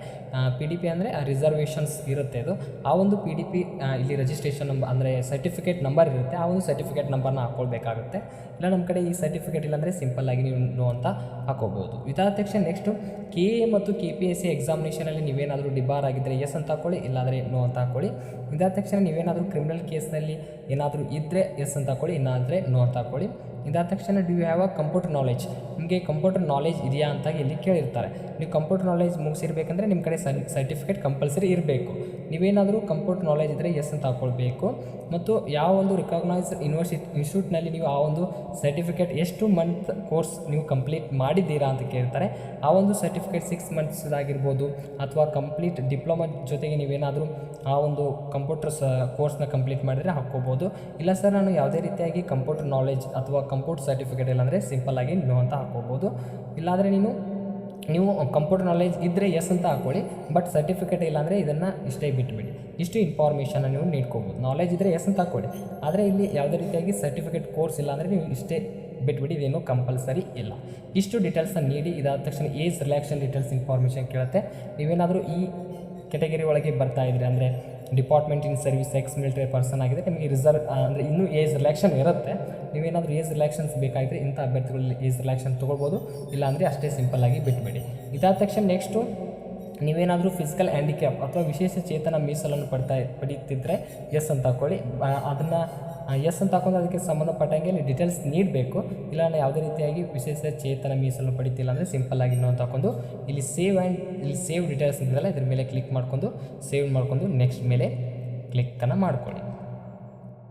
PDP ಅಂದರೆ ರಿಸರ್ವೇಷನ್ಸ್ ಇರುತ್ತೆ. ಅದು ಆ ಒಂದು PDP ಇಲ್ಲಿ ರಿಜಿಸ್ಟ್ರೇಷನ್ ನಂಬರ್ ಅಂದರೆ ಸರ್ಟಿಫಿಕೇಟ್ ನಂಬರ್ ಇರುತ್ತೆ, ಆ ಒಂದು ಸರ್ಟಿಫಿಕೇಟ್ ನಂಬರ್ನ ಹಾಕ್ಕೊಳ್ಬೇಕಾಗುತ್ತೆ. ಇಲ್ಲ ನಮ್ಮ ಕಡೆ ಈ ಸರ್ಟಿಫಿಕೇಟ್ ಇಲ್ಲಾಂದರೆ ಸಿಂಪಲ್ಲಾಗಿ ನೀವು ನೋ ಅಂತ ಹಾಕೋಬೋದು. ಇದಾದ ತಕ್ಷಣ ನೆಕ್ಸ್ಟು KA ಮತ್ತು KPSC ಎಕ್ಸಾಮಿನೇಷನಲ್ಲಿ ನೀವೇನಾದರೂ ಡಿಬಾರ್ ಆಗಿದ್ದರೆ ಎಸ್ ಅಂತ ಹಾಕ್ಕೊಳ್ಳಿ, ಇಲ್ಲಾಂದರೆ ನೋ ಅಂತ ಹಾಕ್ಕೊಳ್ಳಿ. ಇದಾದ ತಕ್ಷಣ ನೀವೇನಾದರೂ ಕ್ರಿಮಿನಲ್ ಕೇಸ್ನಲ್ಲಿ ಏನಾದರೂ ಇದ್ದರೆ ಎಸ್ ಅಂತ ಹಾಕ್ಕೊಳ್ಳಿ, ಇಲ್ಲಾಂದರೆ ನೋ ಅಂತ ಹಾಕ್ಕೊಳ್ಳಿ. ಇದಾದ ತಕ್ಷಣ do have a computer knowledge, ನಿಮಗೆ ಕಂಪ್ಯೂಟರ್ ನಾಲೆಜ್ ಇದೆಯಾ ಅಂತ ಇಲ್ಲಿ ಕೇಳಿರ್ತಾರೆ. ನೀವು ಕಂಪ್ಯೂಟರ್ ನಾಲೆಜ್ ಮುಗಿಸಿರ್ಬೇಕಂದ್ರೆ ನಿಮ್ಮ ಕಡೆ ಸರ್ಟಿಫಿಕೇಟ್ ಕಂಪಲ್ಸರಿ ಇರಬೇಕು. ನೀವೇನಾದರೂ ಕಂಪ್ಯೂಟರ್ ನಾಲೆಜ್ ಇದ್ದರೆ ಎಸ್ ಅಂತ ಹಾಕ್ಕೊಳ್ಬೇಕು. ಮತ್ತು ಯಾವ ಒಂದು ರಿಕಗ್ನೈಸ್ಡ್ ಇನ್ಸ್ಟಿಟ್ಯೂಟ್ನಲ್ಲಿ ನೀವು ಆ ಒಂದು ಸರ್ಟಿಫಿಕೇಟ್ ಎಷ್ಟು ಮಂತ್ ಕೋರ್ಸ್ ನೀವು ಕಂಪ್ಲೀಟ್ ಮಾಡಿದ್ದೀರಾ ಅಂತ ಕೇಳ್ತಾರೆ. ಆ ಒಂದು ಸರ್ಟಿಫಿಕೇಟ್ 6 ಮಂತ್ಸ್ ಆಗಿರ್ಬೋದು, ಅಥವಾ ಕಂಪ್ಲೀಟ್ ಡಿಪ್ಲೊಮಾ ಜೊತೆಗೆ ನೀವೇನಾದರೂ ಆ ಒಂದು ಕಂಪ್ಯೂಟರ್ಸ್ ಕೋರ್ಸ್ನ ಕಂಪ್ಲೀಟ್ ಮಾಡಿದರೆ ಹಾಕ್ಕೋಬೋದು. ಇಲ್ಲ ಸರ್ ನಾನು ಯಾವುದೇ ರೀತಿಯಾಗಿ ಕಂಪ್ಯೂಟರ್ ನಾಲೆಜ್ ಅಥವಾ ಕಂಪ್ಯೂಟರ್ ಸರ್ಟಿಫಿಕೇಟ್ ಇಲ್ಲಾಂದರೆ ಸಿಂಪಲ್ಲಾಗಿ ನೋ ಅಂತ ಹಾಕ್ಕೋಬೋದು. ಇಲ್ಲಾಂದರೆ ನೀವು ಕಂಪ್ಯೂಟರ್ ನಾಲೆಜ್ ಇದ್ದರೆ ಎಸ್ ಅಂತ ಹಾಕ್ಕೊಳ್ಳಿ, ಬಟ್ ಸರ್ಟಿಫಿಕೇಟ್ ಇಲ್ಲಾಂದರೆ ಇದನ್ನು ಇಷ್ಟೇ ಬಿಟ್ಬಿಡಿ. ಇಷ್ಟು ಇನ್ಫಾರ್ಮೇಷನ್ನ ನೀವು ನೀಡ್ಕೋಬೋದು. ನಾಲೆಜ್ ಇದ್ದರೆ ಎಸ್ ಅಂತ ಹಾಕ್ಕೊಳ್ಳಿ, ಆದರೆ ಇಲ್ಲಿ ಯಾವುದೇ ರೀತಿಯಾಗಿ ಸರ್ಟಿಫಿಕೇಟ್ ಕೋರ್ಸ್ ಇಲ್ಲ ಅಂದರೆ ನೀವು ಇಷ್ಟೇ ಬಿಟ್ಬಿಡಿ, ಇದೇನು ಕಂಪಲ್ಸರಿ ಇಲ್ಲ. ಇಷ್ಟು ಡೀಟೇಲ್ಸನ್ನು ನೀಡಿ. ಇದಾದ ತಕ್ಷಣ ಏಜ್ ರಿಲ್ಯಾಕ್ಷನ್ ಡೀಟೇಲ್ಸ್ ಇನ್ಫಾರ್ಮೇಷನ್ ಕೇಳುತ್ತೆ. ನೀವೇನಾದರೂ ಈ ಕೆಟಗರಿ ಒಳಗೆ ಬರ್ತಾ ಇದ್ದರೆ ಅಂದರೆ department in service X military person ಆಗಿದೆ, ನಿಮಗೆ ಅಂದರೆ ಇನ್ನೂ ಏಜ್ ರಿಲ್ಯಾಕ್ಷನ್ ಇರುತ್ತೆ. ನೀವೇನಾದರೂ ಏಜ್ ರಿಲ್ಯಾಕ್ಷನ್ಸ್ ಬೇಕಾಗಿದ್ದರೆ ಇಂಥ ಅಭ್ಯರ್ಥಿಗಳಲ್ಲಿ ಏಜ್ ರಿಲ್ಯಾಕ್ಷನ್ ತೊಗೊಳ್ಬೋದು, ಇಲ್ಲಾಂದರೆ ಅಷ್ಟೇ ಸಿಂಪಲ್ಲಾಗಿ ಬಿಟ್ಬಿಡಿ. ಇದಾದ ತಕ್ಷಣ ನೆಕ್ಸ್ಟು ನೀವೇನಾದರೂ ಫಿಸಿಕಲ್ ಹ್ಯಾಂಡಿಕ್ಯಾಪ್ ಅಥವಾ ವಿಶೇಷ ಚೇತನ ಮೀಸಲನ್ನು ಪಡೀತಿದ್ದರೆ ಎಸ್ ಅಂತ ಹಾಕ್ಕೊಳ್ಳಿ. ಅದನ್ನು ಎಸ್ ಅಂತ ಹಾಕೊಂಡು ಅದಕ್ಕೆ ಸಂಬಂಧಪಟ್ಟಂಗೆ ಇಲ್ಲಿ ಡೀಟೇಲ್ಸ್ ನೀಡಬೇಕು. ಇಲ್ಲ ಯಾವುದೇ ರೀತಿಯಾಗಿ ವಿಶೇಷ ಚೇತನ ಮೀಸಲನ್ನು ಪಡಿತಿಲ್ಲ ಅಂದರೆ ಸಿಂಪಲ್ಲಾಗಿ ನೋ ಅಂತ ಹಾಕೊಂಡು ಇಲ್ಲಿ ಸೇವ್ ಡೀಟೇಲ್ಸ್ ಅಂತಿದೆಯಲ್ಲ ಇದ್ರ ಮೇಲೆ ಕ್ಲಿಕ್ ಮಾಡ್ಕೊಂಡು ಸೇವ್ ಮಾಡ್ಕೊಂಡು ನೆಕ್ಸ್ಟ್ ಮೇಲೆ ಕ್ಲಿಕ್ಕನ್ನು ಮಾಡ್ಕೊಳ್ಳಿ.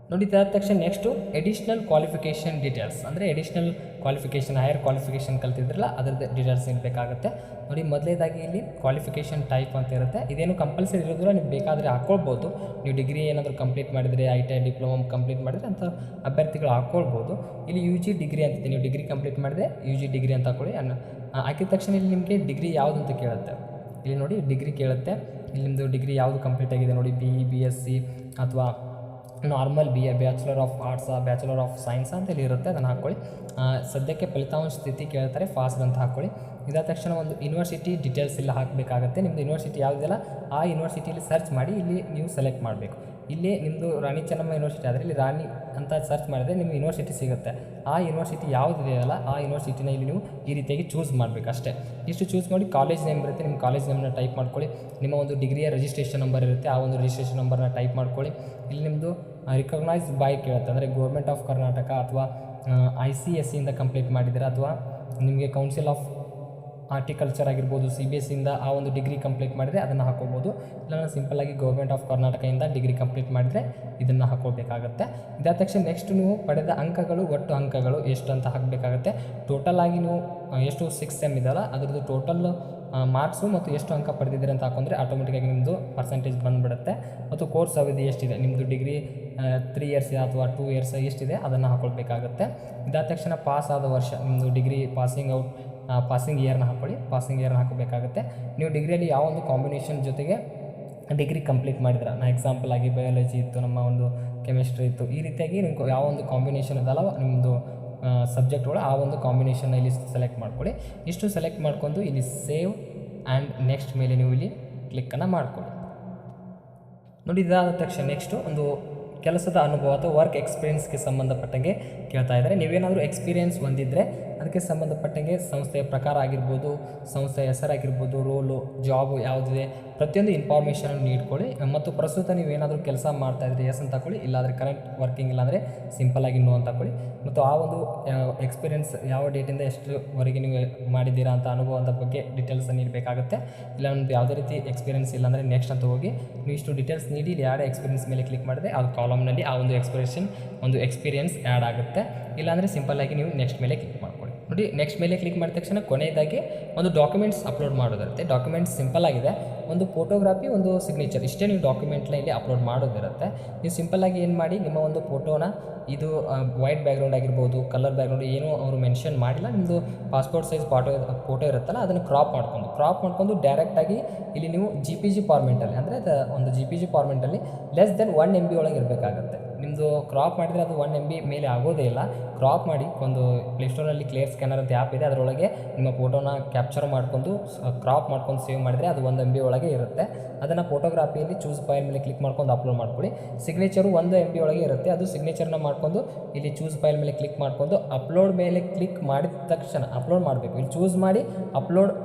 ನೋಡಿ. ಇದಾದ ತಕ್ಷಣ ನೆಕ್ಸ್ಟು ಎಡಿಷ್ನಲ್ ಕ್ವಾಲಿಫಿಕೇಷನ್ ಡೀಟೇಲ್ಸ್ ಅಂದರೆ ಎಡಿಷ್ನಲ್ ಕ್ವಾಲಿಫಿಕೇಷನ್ ಹೈಯರ್ ಕ್ವಾಲಿಫಿಕೇಷನ್ ಕಲ್ತಿದ್ರಲ್ಲ ಅದರದ್ದು ಡೀಟೇಲ್ಸ್ ಇರಬೇಕಾಗುತ್ತೆ. ನೋಡಿ, ಮೊದಲೇದಾಗಿ ಇಲ್ಲಿ ಕ್ವಾಲಿಫಿಕೇಷನ್ ಟೈಪ್ ಅಂತ ಇರುತ್ತೆ. ಇದೇನು ಕಂಪಲ್ಸರಿ ಇರೋದಿಲ್ಲ, ನೀವು ಬೇಕಾದರೆ ಹಾಕ್ಕೊಳ್ಬೋದು. ನೀವು ಡಿಗ್ರಿ ಏನಾದರೂ ಕಂಪ್ಲೀಟ್ ಮಾಡಿದರೆ, ITI ಡಿಪ್ಲೊಮಾ ಕಂಪ್ಲೀಟ್ ಮಾಡಿದರೆ ಅಂತ ಅಭ್ಯರ್ಥಿಗಳು ಹಾಕ್ಕೊಳ್ಬೋದು. ಇಲ್ಲಿ UG ಡಿಗ್ರಿ ಅಂತಿದೆ, ನೀವು ಡಿಗ್ರಿ ಕಂಪ್ಲೀಟ್ ಮಾಡಿದರೆ UG ಡಿಗ್ರಿ ಅಂತ ಹಾಕ್ಕೊಳ್ಳಿ. ಹಾಕಿದ ತಕ್ಷಣ ಇಲ್ಲಿ ನಿಮಗೆ ಡಿಗ್ರಿ ಯಾವುದು ಅಂತ ಕೇಳುತ್ತೆ. ಇಲ್ಲಿ ನೋಡಿ ಡಿಗ್ರಿ ಕೇಳುತ್ತೆ. ಇಲ್ಲಿ ನಿಮ್ಮದು ಡಿಗ್ರಿ ಯಾವುದು ಕಂಪ್ಲೀಟ್ ಆಗಿದೆ ನೋಡಿ, BE BSc ಅಥವಾ ನಾರ್ಮಲ್ BA ಬ್ಯಾಚುಲರ್ ಆಫ್ ಆರ್ಟ್ಸಾ ಬ್ಯಾಚುಲರ್ ಆಫ್ ಸೈನ್ಸ್ ಅಂತ ಇಲ್ಲಿ ಇರುತ್ತೆ, ಅದನ್ನು ಹಾಕ್ಕೊಳ್ಳಿ. ಸದ್ಯಕ್ಕೆ ಫಲಿತಾಂಶ ಸ್ಥಿತಿ ಕೇಳ್ತಾರೆ, ಫಾಸ್ಟ್ ಅಂತ ಹಾಕ್ಕೊಳ್ಳಿ. ಇದಾದ ತಕ್ಷಣ ಒಂದು ಯೂನಿವರ್ಸಿಟಿ ಡೀಟೇಲ್ಸ್ ಎಲ್ಲ ಹಾಕಬೇಕಾಗುತ್ತೆ. ನಿಮ್ಮದು ಯೂನಿವರ್ಸಿಟಿ ಯಾವುದಿಲ್ಲ ಆ ಯೂನಿವರ್ಸಿಟಿಯಲ್ಲಿ ಸರ್ಚ್ ಮಾಡಿ ಇಲ್ಲಿ ನೀವು ಸೆಲೆಕ್ಟ್ ಮಾಡಬೇಕು. ಇಲ್ಲಿ ನಿಮ್ಮದು ರಾಣಿ ಚೆನ್ನಮ್ಮ ಯೂನಿವರ್ಸಿಟಿ ಆದರೆ ಇಲ್ಲಿ ರಾಣಿ ಅಂತ ಸರ್ಚ್ ಮಾಡಿದರೆ ನಿಮ್ಗೆ ಯೂನಿವರ್ಸಿಟಿ ಸಿಗುತ್ತೆ. ಆ ಯೂನಿವರ್ಸಿಟಿ ಯಾವುದಿದೆಯಲ್ಲ ಆ ಯೂನಿವರ್ಸಿಟಿನ ಇಲ್ಲಿ ನೀವು ಈ ರೀತಿಯಾಗಿ ಚೂಸ್ ಮಾಡಬೇಕು ಅಷ್ಟೇ. ಇಷ್ಟು ಚೂಸ್ ಮಾಡಿ ಕಾಲೇಜ್ ನೇಮ್ ಇರುತ್ತೆ, ನಿಮ್ಮ ಕಾಲೇಜ್ ನೇಮ್ನ ಟೈಪ್ ಮಾಡ್ಕೊಳ್ಳಿ. ನಿಮ್ಮ ಒಂದು ಡಿಗ್ರಿಯ ರಿಜಿಸ್ಟ್ರೇಷನ್ ನಂಬರ್ ಇರುತ್ತೆ, ಆ ಒಂದು ರಿಜಿಸ್ಟ್ರೇಷನ್ ನಂಬರ್ನ ಟೈಪ್ ಮಾಡ್ಕೊಳ್ಳಿ. ಇಲ್ಲಿ ನಿಮ್ಮದು ರಿಕಗ್ನೈಸ್ಡ್ ಬೈ ಕೇಳುತ್ತೆ, ಅಂದರೆ ಗೌರ್ಮೆಂಟ್ ಆಫ್ ಕರ್ನಾಟಕ ಅಥವಾ ICSE ಇಂದ ಕಂಪ್ಲೀಟ್ ಮಾಡಿದ್ದೀರಾ ಅಥವಾ ನಿಮಗೆ ಕೌನ್ಸಿಲ್ ಆಫ್ ಹಾರ್ಟಿಕಲ್ಚರ್ ಆಗಿರ್ಬೋದು CBSEಯಿಂದ ಆ ಒಂದು ಡಿಗ್ರಿ ಕಂಪ್ಲೀಟ್ ಮಾಡಿದರೆ ಅದನ್ನು ಹಾಕೋಬೋದು. ಇಲ್ಲ ನಾನು ಸಿಂಪಲ್ಲಾಗಿ ಗೌರ್ಮೆಂಟ್ ಆಫ್ ಕರ್ನಾಟಕದಿಂದ ಡಿಗ್ರಿ ಕಂಪ್ಲೀಟ್ ಮಾಡಿದರೆ ಇದನ್ನು ಹಾಕೋಬೇಕಾಗತ್ತೆ. ಇದಾದ ತಕ್ಷಣ ನೆಕ್ಸ್ಟ್ ನೀವು ಪಡೆದ ಅಂಕಗಳು, ಒಟ್ಟು ಅಂಕಗಳು ಎಷ್ಟು ಅಂತ ಹಾಕಬೇಕಾಗತ್ತೆ. ಟೋಟಲ್ ಆಗಿ ನೀವು ಎಷ್ಟು 6 ಸೆಮ್ ಇದೆಯಲ್ಲ ಅದರದ್ದು ಟೋಟಲ್ ಮಾರ್ಕ್ಸು ಮತ್ತು ಎಷ್ಟು ಅಂಕ ಪಡೆದಿದ್ದೀರಿ ಅಂತ ಹಾಕೊಂಡ್ರೆ ಆಟೋಮೆಟಿಕ್ಕಾಗಿ ನಿಮ್ಮದು ಪರ್ಸೆಂಟೇಜ್ ಬಂದುಬಿಡುತ್ತೆ. ಮತ್ತು ಕೋರ್ಸ್ ಅವಧಿ ಎಷ್ಟಿದೆ, ನಿಮ್ಮದು ಡಿಗ್ರಿ 3 ಇಯರ್ಸ್ ಅಥವಾ 2 ಇಯರ್ಸ್ ಎಷ್ಟಿದೆ ಅದನ್ನು ಹಾಕೊಳ್ಬೇಕಾಗತ್ತೆ. ಇದಾದ ತಕ್ಷಣ ಪಾಸ್ ಆದ ವರ್ಷ, ನಿಮ್ಮದು ಡಿಗ್ರಿ ಪಾಸಿಂಗ್ ಇಯರ್ನ ಹಾಕ್ಕೊಳ್ಳಿ. ಪಾಸಿಂಗ್ ಇಯರ್ನ ಹಾಕೋಬೇಕಾಗುತ್ತೆ. ನೀವು ಡಿಗ್ರಿಯಲ್ಲಿ ಯಾವ ಒಂದು ಕಾಂಬಿನೇಷನ್ ಜೊತೆಗೆ ಡಿಗ್ರಿ ಕಂಪ್ಲೀಟ್ ಮಾಡಿದ್ರೆ, ನಾ ಎಕ್ಸಾಂಪಲ್ ಆಗಿ ಬಯಾಲಜಿ ಇತ್ತು, ನಮ್ಮ ಒಂದು ಕೆಮಿಸ್ಟ್ರಿ ಇತ್ತು, ಈ ರೀತಿಯಾಗಿ ನಿಮ್ಗೆ ಯಾವ ಒಂದು ಕಾಂಬಿನೇಷನ್ ಇದಲ್ಲ ನಿಮ್ಮದು ಸಬ್ಜೆಕ್ಟ್ಗಳು, ಆ ಒಂದು ಕಾಂಬಿನೇಷನ್ನ ಇಲ್ಲಿ ಸೆಲೆಕ್ಟ್ ಮಾಡ್ಕೊಳ್ಳಿ. ಇಷ್ಟು ಸೆಲೆಕ್ಟ್ ಮಾಡ್ಕೊಂಡು ಇಲ್ಲಿ ಸೇವ್ ಆ್ಯಂಡ್ ನೆಕ್ಸ್ಟ್ ಮೇಲೆ ನೀವು ಇಲ್ಲಿ ಕ್ಲಿಕ್ಕನ್ನು ಮಾಡ್ಕೊಳ್ಳಿ. ನೋಡಿ, ಇದಾದ ತಕ್ಷಣ ನೆಕ್ಸ್ಟು ಒಂದು ಕೆಲಸದ ಅನುಭವ ಅಥವಾ ವರ್ಕ್ ಎಕ್ಸ್ಪೀರಿಯೆನ್ಸ್ಗೆ ಸಂಬಂಧಪಟ್ಟಂಗೆ ಕೇಳ್ತಾ ಇದ್ದಾರೆ. ನೀವೇನಾದರೂ ಎಕ್ಸ್ಪೀರಿಯೆನ್ಸ್ ಹೊಂದಿದ್ದರೆ ಅದಕ್ಕೆ ಸಂಬಂಧಪಟ್ಟಂಗೆ ಸಂಸ್ಥೆಯ ಪ್ರಕಾರ ಆಗಿರ್ಬೋದು, ಸಂಸ್ಥೆಯ ಹೆಸರಾಗಿರ್ಬೋದು, ರೋಲು, ಜಾಬು ಯಾವುದಿದೆ ಪ್ರತಿಯೊಂದು ಇನ್ಫಾರ್ಮೇಷನ್ ನೀಡ್ಕೊಳ್ಳಿ. ಮತ್ತು ಪ್ರಸ್ತುತ ನೀವೇನಾದರೂ ಕೆಲಸ ಮಾಡ್ತಾಯಿದ್ರೆ ಎಸ್ ಅಂತ ಹಾಕೊಳ್ಳಿ, ಇಲ್ಲಾಂದರೆ ಕರೆಂಟ್ ವರ್ಕಿಂಗ್ ಇಲ್ಲಾಂದರೆ ಸಿಂಪಲ್ಲಾಗಿ ನೋ ಅಂತ ಹಾಕೊಳ್ಳಿ. ಮತ್ತು ಆ ಒಂದು ಎಕ್ಸ್ಪೀರಿಯೆನ್ಸ್ ಯಾವ ಡೇಟಿಂದ ಎಷ್ಟುವರೆಗೆ ನೀವು ಮಾಡಿದ್ದೀರಾ ಅಂತ ಅನುಭವದ ಬಗ್ಗೆ ಡೀಟೇಲ್ಸ್ ನೀಡಬೇಕಾಗುತ್ತೆ. ಇಲ್ಲ ನಮ್ಮದು ಯಾವುದೇ ರೀತಿ ಎಕ್ಸ್ಪೀರಿಯೆನ್ಸ್ ಇಲ್ಲಾಂದರೆ ನೆಕ್ಸ್ಟ್ ಅಂತ ಹೋಗಿ ನೀವು ಇಷ್ಟು ಡೀಟೇಲ್ಸ್ ನೀಡಿ ಇಲ್ಲಿ ಆ್ಯಡ್ ಎಕ್ಸ್ಪೀರಿಯೆನ್ಸ್ ಮೇಲೆ ಕ್ಲಿಕ್ ಮಾಡಿದ್ರೆ ಆ ಕಾಲಮ್ನಲ್ಲಿ ಆ ಒಂದು ಎಕ್ಸ್ಪೀರಿಯೆನ್ಸ್ ಆ್ಯಡ್ ಆಗುತ್ತೆ. ಇಲ್ಲಾಂದರೆ ಸಿಂಪಲ್ಲಾಗಿ ನೀವು ನೆಕ್ಸ್ಟ್ ಮೇಲೆ ಕ್ಲಿಕ್ ಮಾಡ್ಕೊಳ್ಳಿ. ನೋಡಿ, ನೆಕ್ಸ್ಟ್ ಮೇಲೆ ಕ್ಲಿಕ್ ಮಾಡಿದ ತಕ್ಷಣ ಕೊನೆಯದಾಗಿ ಒಂದು ಡಾಕ್ಯುಮೆಂಟ್ಸ್ ಅಪ್ಲೋಡ್ ಮಾಡೋದಿರುತ್ತೆ. ಡಾಕ್ಯುಮೆಂಟ್ಸ್ ಸಿಂಪಲ್ ಆಗಿದೆ, ಒಂದು ಫೋಟೋಗ್ರಾಫಿ, ಒಂದು ಸಿಗ್ನೇಚರ್, ಇಷ್ಟೇ ನೀವು ಡಾಕ್ಯುಮೆಂಟ್ನ ಇಲ್ಲಿ ಅಪ್ಲೋಡ್ ಮಾಡೋದಿರುತ್ತೆ. ನೀವು ಸಿಂಪಲ್ಲಾಗಿ ಏನು ಮಾಡಿ, ನಿಮ್ಮ ಒಂದು ಫೋಟೋನ ಇದು ವೈಟ್ ಬ್ಯಾಕ್ಗ್ರೌಂಡ್ ಆಗಿರ್ಬೋದು, ಕಲರ್ ಬ್ಯಾಕ್ಗ್ರೌಂಡ್ ಏನೂ ಅವರು ಮೆನ್ಷನ್ ಮಾಡಿಲ್ಲ, ನಿಮ್ಮದು ಪಾಸ್ಪೋರ್ಟ್ ಸೈಜ್ ಫೋಟೋ ಇರುತ್ತಲ್ಲ ಅದನ್ನು ಕ್ರಾಪ್ ಮಾಡ್ಕೊಂಡು ಡೈರೆಕ್ಟಾಗಿ ಇಲ್ಲಿ ನೀವು GPG ಫಾರ್ಮೆಟಲ್ಲಿ, ಅಂದರೆ ಒಂದು GPG ಫಾರ್ಮೆಟಲ್ಲಿ ಲೆಸ್ ದೆನ್ 1 MB ಒಳಗೆ ಇರಬೇಕಾಗತ್ತೆ. ನಿಮ್ಮದು ಕ್ರಾಪ್ ಮಾಡಿದರೆ ಅದು 1 MB ಮೇಲೆ ಆಗೋದೇ ಇಲ್ಲ. ಕ್ರಾಪ್ ಮಾಡಿ ಒಂದು ಪ್ಲೇಸ್ಟೋರಲ್ಲಿ ಕ್ಲಿಯರ್ ಸ್ಕ್ಯಾನರ್ ಅಂತ ಆ್ಯಪ್ ಇದೆ, ಅದರೊಳಗೆ ನಿಮ್ಮ ಫೋಟೋನ ಕ್ಯಾಪ್ಚರ್ ಮಾಡ್ಕೊಂಡು ಕ್ರಾಪ್ ಮಾಡ್ಕೊಂಡು ಸೇವ್ ಮಾಡಿದರೆ ಅದು 1 MB ಒಳಗೆ ಇರುತ್ತೆ. ಅದನ್ನು ಫೋಟೋಗ್ರಾಫಿಯಲ್ಲಿ ಚೂಸ್ ಫೈಲ್ ಮೇಲೆ ಕ್ಲಿಕ್ ಮಾಡ್ಕೊಂಡು ಅಪ್ಲೋಡ್ ಮಾಡ್ಕೊಳ್ಳಿ. ಸಿಗ್ನೇಚರು 1 MB ಒಳಗೆ ಇರುತ್ತೆ, ಅದು ಸಿಗ್ನೇಚರ್ನ ಮಾಡ್ಕೊಂಡು ಇಲ್ಲಿ ಚೂಸ್ ಫೈಲ್ ಮೇಲೆ ಕ್ಲಿಕ್ ಮಾಡ್ಕೊಂಡು ಅಪ್ಲೋಡ್ ಮೇಲೆ ಕ್ಲಿಕ್ ಮಾಡಿದ ತಕ್ಷಣ ಅಪ್ಲೋಡ್ ಮಾಡಬೇಕು. ಇಲ್ಲಿ ಚೂಸ್ ಮಾಡಿ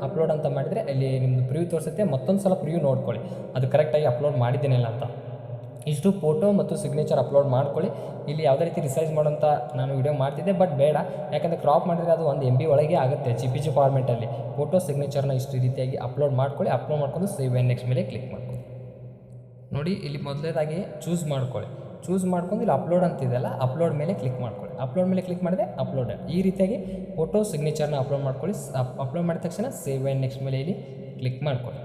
ಅಪ್ಲೋಡ್ ಅಂತ ಮಾಡಿದರೆ ಇಲ್ಲಿ ನಿಮ್ಮದು ಪ್ರಿವ್ಯೂ ತೋರಿಸುತ್ತೆ. ಮತ್ತೊಂದು ಸಲ ಪ್ರಿವ್ಯೂ ನೋಡ್ಕೊಳ್ಳಿ ಅದು ಕರೆಕ್ಟಾಗಿ ಅಪ್ಲೋಡ್ ಮಾಡಿದ್ದೀನಿಲ್ಲ ಅಂತ. ಇಷ್ಟು ಫೋಟೋ ಮತ್ತು ಸಿಗ್ನೇಚರ್ ಅಪ್ಲೋಡ್ ಮಾಡ್ಕೊಳ್ಳಿ. ಇಲ್ಲಿ ಯಾವುದೇ ರೀತಿ ರಿಸೈಜ್ ಮಾಡೋಂಥ ನಾನು ವಿಡಿಯೋ ಮಾಡ್ತಿದ್ದೆ, ಬಟ್ ಬೇಡ, ಯಾಕಂದರೆ ಕ್ರಾಪ್ ಮಾಡಿದರೆ ಅದು 1 MB ಒಳಗೆ ಆಗುತ್ತೆ GPG ಫಾರ್ಮೆಟಲ್ಲಿ. ಫೋಟೋ ಸಿಗ್ನೇಚರ್ನ ಇಷ್ಟು ರೀತಿಯಾಗಿ ಅಪ್ಲೋಡ್ ಮಾಡ್ಕೊಂಡು ಸೇವ್ ಆ್ಯಂಡ್ ನೆಕ್ಸ್ಟ್ ಮೇಲೆ ಕ್ಲಿಕ್ ಮಾಡ್ಕೊಳ್ಳಿ. ನೋಡಿ, ಇಲ್ಲಿ ಮೊದಲನೇದಾಗಿ ಚೂಸ್ ಮಾಡ್ಕೊಂಡು ಇಲ್ಲಿ ಅಪ್ಲೋಡ್ ಅಂತಿದೆಯಲ್ಲ, ಅಪ್ಲೋಡ್ ಮೇಲೆ ಕ್ಲಿಕ್ ಮಾಡ್ಕೊಳ್ಳಿ. ಅಪ್ಲೋಡ್ ಮೇಲೆ ಕ್ಲಿಕ್ ಮಾಡಿದ್ರೆ ಅಪ್ಲೋಡ್, ಈ ರೀತಿಯಾಗಿ ಫೋಟೋ ಸಿಗ್ನೇಚರ್ನ ಅಪ್ಲೋಡ್ ಮಾಡ್ಕೊಳ್ಳಿ. ಅಪ್ಲೋಡ್ ಮಾಡಿದ ತಕ್ಷಣ ಸೇವ್ ಆ್ಯಂಡ್ ನೆಕ್ಸ್ಟ್ ಮೇಲೆ ಇಲ್ಲಿ ಕ್ಲಿಕ್ ಮಾಡ್ಕೊಳ್ಳಿ.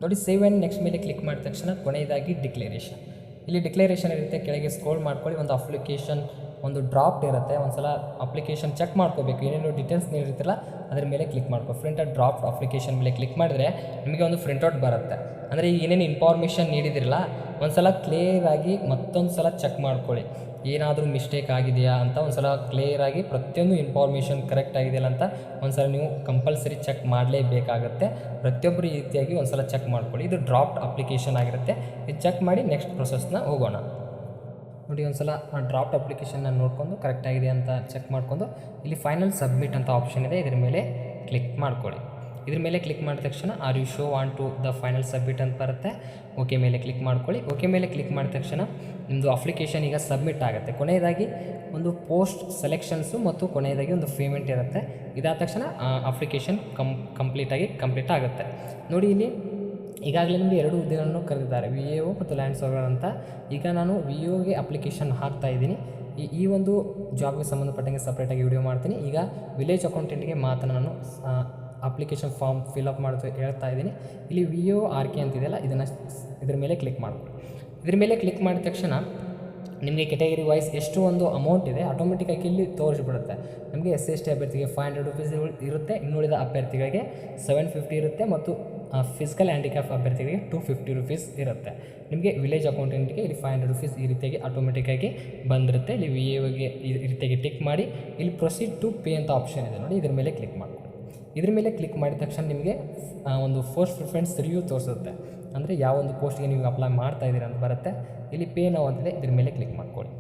ನೋಡಿ, ಸೇವ್ ಆ್ಯಂಡ್ ನೆಕ್ಸ್ಟ್ ಮೇಲೆ ಕ್ಲಿಕ್ ಮಾಡಿದ ತಕ್ಷಣ ಕೊನೆಯದಾಗಿ ಡಿಕ್ಲೇರೇಷನ್ ಇರುತ್ತೆ. ಕೆಳಗೆ ಸ್ಕ್ರೋಲ್ ಮಾಡ್ಕೊಳ್ಳಿ. ಒಂದು ಅಪ್ಲಿಕೇಶನ್ ಒಂದು ಡ್ರಾಫ್ಟ್ ಇರುತ್ತೆ. ಒಂದು ಸಲ ಅಪ್ಲಿಕೇಶನ್ ಚೆಕ್ ಮಾಡ್ಕೋಬೇಕು, ಏನೇನು ಡೀಟೇಲ್ಸ್ ನೀಡಿರ್ತಿಲ್ಲ ಅದ್ರ ಮೇಲೆ ಕ್ಲಿಕ್ ಪ್ರಿಂಟೆಡ್ ಡ್ರಾಫ್ಟ್ ಅಪ್ಲಿಕೇಶನ್ ಮೇಲೆ ಕ್ಲಿಕ್ ಮಾಡಿದ್ರೆ ನಿಮಗೆ ಒಂದು ಪ್ರಿಂಟೌಟ್ ಬರುತ್ತೆ. ಅಂದರೆ ಈಗ ಏನೇನು ಇನ್ಫಾರ್ಮೇಷನ್ ನೀಡಿದಿರಲ್ಲ ಒಂದು ಸಲ ಕ್ಲಿಯರಾಗಿ ಮತ್ತೊಂದು ಸಲ ಚೆಕ್ ಮಾಡ್ಕೊಳ್ಳಿ, ಏನಾದರೂ ಮಿಸ್ಟೇಕ್ ಆಗಿದೆಯಾ ಅಂತ. ಒಂದು ಸಲ ಕ್ಲಿಯರಾಗಿ ಪ್ರತಿಯೊಂದು ಇನ್ಫಾರ್ಮೇಷನ್ ಕರೆಕ್ಟ್ ಆಗಿದೆಯಲ್ಲ ಅಂತ ಒಂದು ಸಲ ನೀವು ಕಂಪಲ್ಸರಿ ಚೆಕ್ ಮಾಡಲೇಬೇಕಾಗುತ್ತೆ. ಪ್ರತಿಯೊಬ್ಬರು ಈ ರೀತಿಯಾಗಿ ಒಂದು ಸಲ ಚೆಕ್ ಮಾಡ್ಕೊಳ್ಳಿ. ಇದು ಡ್ರಾಫ್ಟ್ ಅಪ್ಲಿಕೇಶನ್ ಆಗಿರುತ್ತೆ. ಇದು ಚೆಕ್ ಮಾಡಿ ನೆಕ್ಸ್ಟ್ ಪ್ರೊಸೆಸ್ನ ಹೋಗೋಣ. ನೋಡಿ, ಒಂದು ಸಲ ಆ ಡ್ರಾಫ್ಟ್ ಅಪ್ಲಿಕೇಶನ್ನ ನೋಡಿಕೊಂಡು ಕರೆಕ್ಟಾಗಿದೆ ಅಂತ ಚೆಕ್ ಮಾಡಿಕೊಂಡು ಇಲ್ಲಿ ಫೈನಲ್ ಸಬ್ಮಿಟ್ ಅಂತ ಆಪ್ಷನ್ ಇದೆ, ಇದ್ರ ಮೇಲೆ ಕ್ಲಿಕ್ ಮಾಡ್ಕೊಳ್ಳಿ. ಇದ್ರ ಮೇಲೆ ಕ್ಲಿಕ್ ಮಾಡಿದ ತಕ್ಷಣ are you sure on to the final submit ಅಂತ ಬರುತ್ತೆ. ಓಕೆ ಮೇಲೆ ಕ್ಲಿಕ್ ಮಾಡ್ಕೊಳ್ಳಿ. ಓಕೆ ಮೇಲೆ ಕ್ಲಿಕ್ ಮಾಡಿದ ತಕ್ಷಣ ನಿಮ್ಮದು ಅಪ್ಲಿಕೇಶನ್ ಈಗ ಸಬ್ಮಿಟ್ ಆಗುತ್ತೆ. ಕೊನೆಯದಾಗಿ ಒಂದು ಪೋಸ್ಟ್ ಸೆಲೆಕ್ಷನ್ಸು ಮತ್ತು ಕೊನೆಯದಾಗಿ ಒಂದು ಪೇಮೆಂಟ್ ಇರುತ್ತೆ. ಇದಾದ ತಕ್ಷಣ ಅಪ್ಲಿಕೇಶನ್ ಕಂಪ್ಲೀಟ್ ಆಗುತ್ತೆ. ನೋಡಿ, ಇಲ್ಲಿ ಈಗಾಗಲೇ ನಿಮಗೆ 2 ಹುದ್ದೆಗಳನ್ನು ಕರೆದಿದ್ದಾರೆ, VAO ಮತ್ತು ಲ್ಯಾಂಡ್ ಸರ್ವೇರ್ ಅಂತ. ಈಗ ನಾನು VAOಗೆ ಅಪ್ಲಿಕೇಶನ್ ಹಾಕ್ತಾ ಇದ್ದೀನಿ. ಈ ಒಂದು ಜಾಬ್ಗೆ ಸಂಬಂಧಪಟ್ಟಂಗೆ ಸಪ್ರೇಟಾಗಿ ವಿಡಿಯೋ ಮಾಡ್ತೀನಿ. ಈಗ ವಿಲೇಜ್ ಅಕೌಂಟೆಂಟ್ಗೆ ಮಾತ್ರ ನಾನು ಅಪ್ಲಿಕೇಶನ್ ಫಾರ್ಮ್ ಫಿಲಪ್ ಮಾಡೋದು ಹೇಳ್ತಾ ಇದ್ದೀನಿ. ಇಲ್ಲಿ VAO RK ಅಂತಿದೆಯಲ್ಲ, ಇದ್ರ ಮೇಲೆ ಕ್ಲಿಕ್ ಮಾಡ್ಕೊಳ್ಳಿ. ಇದ್ರ ಮೇಲೆ ಕ್ಲಿಕ್ ಮಾಡಿದ ತಕ್ಷಣ ನಿಮಗೆ ಕೆಟಗರಿ ವೈಸ್ ಎಷ್ಟು ಒಂದು ಅಮೌಂಟ್ ಇದೆ ಆಟೋಮೆಟಿಕ್ಕಾಗಿ ಇಲ್ಲಿ ತೋರಿಸ್ಬಿಡುತ್ತೆ. ನಮಗೆ SC/ST ಅಭ್ಯರ್ಥಿಗೆ 500 ರೂಪೀಸ್ ಇರುತ್ತೆ, ಇನ್ನುಳಿದ ಅಭ್ಯರ್ಥಿಗಳಿಗೆ 750 ಇರುತ್ತೆ, ಮತ್ತು ಫಿಸಿಕಲ್ ಹ್ಯಾಂಡಿಕ್ಯಾಪ್ ಅಭ್ಯರ್ಥಿಗಳಿಗೆ 250 ರೂಪೀಸ್ ಇರುತ್ತೆ. ನಿಮಗೆ ವಿಲೇಜ್ ಅಕೌಂಟೆಂಟ್ಗೆ ಇಲ್ಲಿ 500 ರೂಪೀಸ್ ಈ ರೀತಿಯಾಗಿ ಆಟೋಮೆಟಿಕ್ಕಾಗಿ ಬಂದಿರುತ್ತೆ. ಇಲ್ಲಿ VAOಗೆ ಈ ರೀತಿಯಾಗಿ ಟಿಕ್ ಮಾಡಿ ಇಲ್ಲಿ ಪ್ರೊಸೀಡ್ ಟು ಪೇ ಅಂತ ಆಪ್ಷನ್ ಇದೆ ನೋಡಿ, ಇದ್ರ ಮೇಲೆ ಕ್ಲಿಕ್ ಮಾಡ್ಕೊಳ್ಳಿ. ಇದ್ರ ಮೇಲೆ ಕ್ಲಿಕ್ ಮಾಡಿದ ತಕ್ಷಣ ನಿಮಗೆ ಒಂದು ಫಸ್ಟ್ ಪ್ರಿಫರೆನ್ಸ್ ರಿವ್ಯೂ ತೋರಿಸುತ್ತೆ. ಅಂದರೆ ಯಾವ ಒಂದು ಪೋಸ್ಟ್ಗೆ ನೀವು ಅಪ್ಲೈ ಮಾಡ್ತಾ ಇದ್ದೀರಾ ಅಂತ ಬರುತ್ತೆ. ಇಲ್ಲಿ ಪೇ ನೌ ಅಂತಿದೆ, ಇದ್ರ ಮೇಲೆ ಕ್ಲಿಕ್ ಮಾಡ್ಕೊಳ್ಳಿ.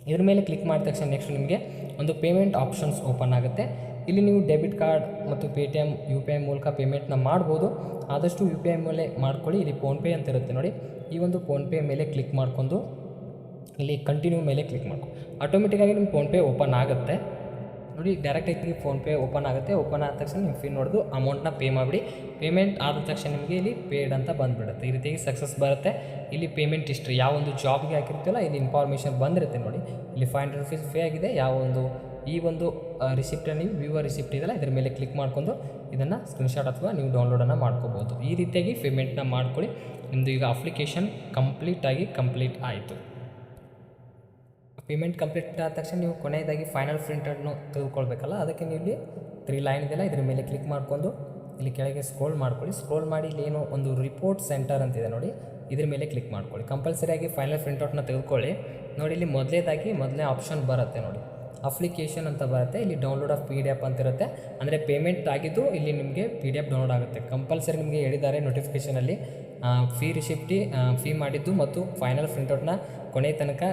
ಇದ್ರ ಮೇಲೆ ಕ್ಲಿಕ್ ಮಾಡಿದ ತಕ್ಷಣ ನೆಕ್ಸ್ಟ್ ನಿಮಗೆ ಒಂದು ಪೇಮೆಂಟ್ ಆಪ್ಷನ್ಸ್ ಓಪನ್ ಆಗುತ್ತೆ. ಇಲ್ಲಿ ನೀವು ಡೆಬಿಟ್ ಕಾರ್ಡ್ ಮತ್ತು Paytm UPI ಮೂಲಕ ಪೇಮೆಂಟ್ನ ಮಾಡ್ಬೋದು. ಆದಷ್ಟು UPI ಮೇಲೆ ಮಾಡ್ಕೊಳ್ಳಿ. ಇಲ್ಲಿ ಫೋನ್ಪೇ ಅಂತ ಇರುತ್ತೆ ನೋಡಿ, ಈ ಒಂದು ಫೋನ್ಪೇ ಮೇಲೆ ಕ್ಲಿಕ್ ಮಾಡ್ಕೊಂಡು ಇಲ್ಲಿ ಕಂಟಿನ್ಯೂ ಮೇಲೆ ಕ್ಲಿಕ್ ಮಾಡ್ಕೊ, ಆಟೋಮೆಟಿಕ್ಕಾಗಿ ನಿಮ್ಮ ಫೋನ್ಪೇ ಓಪನ್ ಆಗುತ್ತೆ. ನೋಡಿ ಡೈರೆಕ್ಟಾಗಿ ಫೋನ್ಪೇ ಓಪನ್ ಆಗುತ್ತೆ. ಓಪನ್ ಆದ ತಕ್ಷಣ ನಿಮ್ಮ ಪಿನ್ ಹೊಡೆದು ಅಮೌಂಟ್ನ ಪೇ ಮಾಡಿಬಿಡಿ. ಪೇಮೆಂಟ್ ಆದ ತಕ್ಷಣ ನಿಮಗೆ ಇಲ್ಲಿ ಪೇಡ್ ಅಂತ ಬಂದುಬಿಡುತ್ತೆ. ಈ ರೀತಿಯಾಗಿ ಸಕ್ಸಸ್ ಬರುತ್ತೆ. ಇಲ್ಲಿ ಪೇಮೆಂಟ್ ಹಿಸ್ಟ್ರಿ ಯಾವ ಒಂದು ಜಾಬ್ಗೆ ಹಾಕಿರ್ತೀವಲ್ಲ ಇಲ್ಲಿ ಇನ್ಫಾರ್ಮೇಷನ್ ಬಂದಿರುತ್ತೆ ನೋಡಿ. ಇಲ್ಲಿ 500 ರೂಪೀಸ್ ಪೇ ಆಗಿದೆ. ಯಾವ ಒಂದು ಈ ಒಂದು ರಿಸಿಪ್ಟನ್ನು ನೀವು ವ್ಯೂವರ್ ರಿಸಿಪ್ಟ್ ಇದೆಯಲ್ಲ ಇದ್ರ ಮೇಲೆ ಕ್ಲಿಕ್ ಮಾಡ್ಕೊಂಡು ಇದನ್ನು ಸ್ಕ್ರೀನ್ಶಾಟ್ ಅಥವಾ ನೀವು ಡೌನ್ಲೋಡನ್ನು ಮಾಡ್ಕೋಬೋದು. ಈ ರೀತಿಯಾಗಿ ಪೇಮೆಂಟ್ನ ಮಾಡ್ಕೊಳ್ಳಿ. ನಿಮ್ಮದು ಈಗ ಅಪ್ಲಿಕೇಶನ್ ಕಂಪ್ಲೀಟ್ ಆಯಿತು. ಪೇಮೆಂಟ್ ಕಂಪ್ಲೀಟ್ ಆದ ತಕ್ಷಣ ನೀವು ಕೊನೆಯದಾಗಿ ಫೈನಲ್ ಪ್ರಿಂಟನ್ನು ತೆಗೆದುಕೊಳ್ಬೇಕಲ್ಲ, ಅದಕ್ಕೆ ನೀವು ಇಲ್ಲಿ 3 ಲೈನ್ ಇದೆಯಲ್ಲ ಇದ್ರ ಮೇಲೆ ಕ್ಲಿಕ್ ಮಾಡಿಕೊಂಡು ಇಲ್ಲಿ ಕೆಳಗೆ ಸ್ಕ್ರೋಲ್ ಮಾಡ್ಕೊಳ್ಳಿ. ಸ್ಕ್ರೋಲ್ ಮಾಡಿ ಇಲ್ಲಿ ಏನೋ ಒಂದು ರಿಪೋರ್ಟ್ ಸೆಂಟರ್ ಅಂತಿದೆ ನೋಡಿ, ಇದ್ರ ಮೇಲೆ ಕ್ಲಿಕ್ ಮಾಡ್ಕೊಳ್ಳಿ. ಕಂಪಲ್ಸರಿಯಾಗಿ ಫೈನಲ್ ಪ್ರಿಂಟೌಟ್ನ ತೆಗೆದುಕೊಳ್ಳಿ. ನೋಡಿ ಇಲ್ಲಿ ಮೊದಲನೇ ಆಪ್ಷನ್ ಬರುತ್ತೆ ನೋಡಿ, ಅಪ್ಲಿಕೇಶನ್ ಅಂತ ಬರುತ್ತೆ. ಇಲ್ಲಿ ಡೌನ್ಲೋಡ್ ಆಫ್ PDF ಅಂತಿರುತ್ತೆ. ಅಂದರೆ ಪೇಮೆಂಟ್ ಆಗಿದ್ದು ಇಲ್ಲಿ ನಿಮಗೆ PDF ಡೌನ್ಲೋಡ್ ಆಗುತ್ತೆ. ಕಂಪಲ್ಸರಿ ನಿಮಗೆ ಹೇಳಿದ್ದಾರೆ ನೋಟಿಫಿಕೇಷನಲ್ಲಿ ಫೀ ಮಾಡಿದ್ದು ಮತ್ತು ಫೈನಲ್ ಪ್ರಿಂಟೌಟ್ನ ಕೊನೆ ತನಕ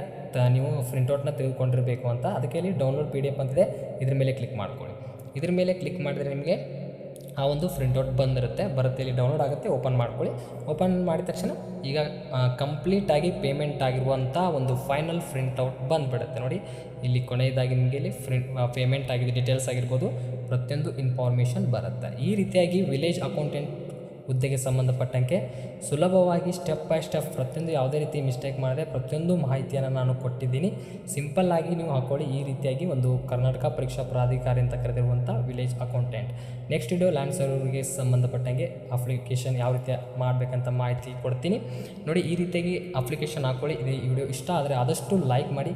ನೀವು ಪ್ರಿಂಟೌಟ್ನ ತೆಗೆದುಕೊಂಡಿರಬೇಕು ಅಂತ. ಅದಕ್ಕೆ ಇಲ್ಲಿ ಡೌನ್ಲೋಡ್ PDF ಅಂತಿದೆ, ಇದ್ರ ಮೇಲೆ ಕ್ಲಿಕ್ ಮಾಡ್ಕೊಳ್ಳಿ. ಇದ್ರ ಮೇಲೆ ಕ್ಲಿಕ್ ಮಾಡಿದ್ರೆ ನಿಮಗೆ ಆ ಒಂದು ಪ್ರಿಂಟೌಟ್ ಬರುತ್ತೆ. ಇಲ್ಲಿ ಡೌನ್ಲೋಡ್ ಆಗುತ್ತೆ. ಓಪನ್ ಮಾಡ್ಕೊಳ್ಳಿ. ಓಪನ್ ಮಾಡಿದ ತಕ್ಷಣ ಈಗ ಕಂಪ್ಲೀಟಾಗಿ ಪೇಮೆಂಟ್ ಆಗಿರುವಂಥ ಒಂದು ಫೈನಲ್ ಪ್ರಿಂಟೌಟ್ ಬಂದುಬಿಡುತ್ತೆ ನೋಡಿ. ಇಲ್ಲಿ ಕೊನೆಯದಾಗಿ ನಿಮಗೆ ಇಲ್ಲಿ ಪೇಮೆಂಟ್ ಆಗಿದೆ ಡೀಟೇಲ್ಸ್ ಆಗಿರ್ಬೋದು, ಪ್ರತಿಯೊಂದು ಇನ್ಫಾರ್ಮೇಷನ್ ಬರುತ್ತೆ. ಈ ರೀತಿಯಾಗಿ ವಿಲೇಜ್ ಅಕೌಂಟೆಂಟ್ ಹುದ್ದೆಗೆ ಸಂಬಂಧಪಟ್ಟಂಗೆ ಸುಲಭವಾಗಿ ಸ್ಟೆಪ್ ಬೈ ಸ್ಟೆಪ್ ಪ್ರತಿಯೊಂದು ಯಾವುದೇ ರೀತಿ ಮಿಸ್ಟೇಕ್ ಮಾಡದೆ ಪ್ರತಿಯೊಂದು ಮಾಹಿತಿಯನ್ನು ನಾನು ಕೊಟ್ಟಿದ್ದೀನಿ. ಸಿಂಪಲ್ಲಾಗಿ ನೀವು ಹಾಕ್ಕೊಳ್ಳಿ. ಈ ರೀತಿಯಾಗಿ ಒಂದು ಕರ್ನಾಟಕ ಪರೀಕ್ಷಾ ಪ್ರಾಧಿಕಾರ ಅಂತ ಕರೆದಿರುವಂಥ village accountant. Next video land ಸರ್ವರ್ಗೆ ಸಂಬಂಧಪಟ್ಟಂಗೆ ಅಪ್ಲಿಕೇಶನ್ ಯಾವ ರೀತಿ ಮಾಡಬೇಕಂತ ಮಾಹಿತಿ ಕೊಡ್ತೀನಿ ನೋಡಿ. ಈ ರೀತಿಯಾಗಿ ಅಪ್ಲಿಕೇಶನ್ ಹಾಕ್ಕೊಳ್ಳಿ. ಈ ವಿಡಿಯೋ ಇಷ್ಟ ಆದರೆ ಆದಷ್ಟು ಲೈಕ್ ಮಾಡಿ.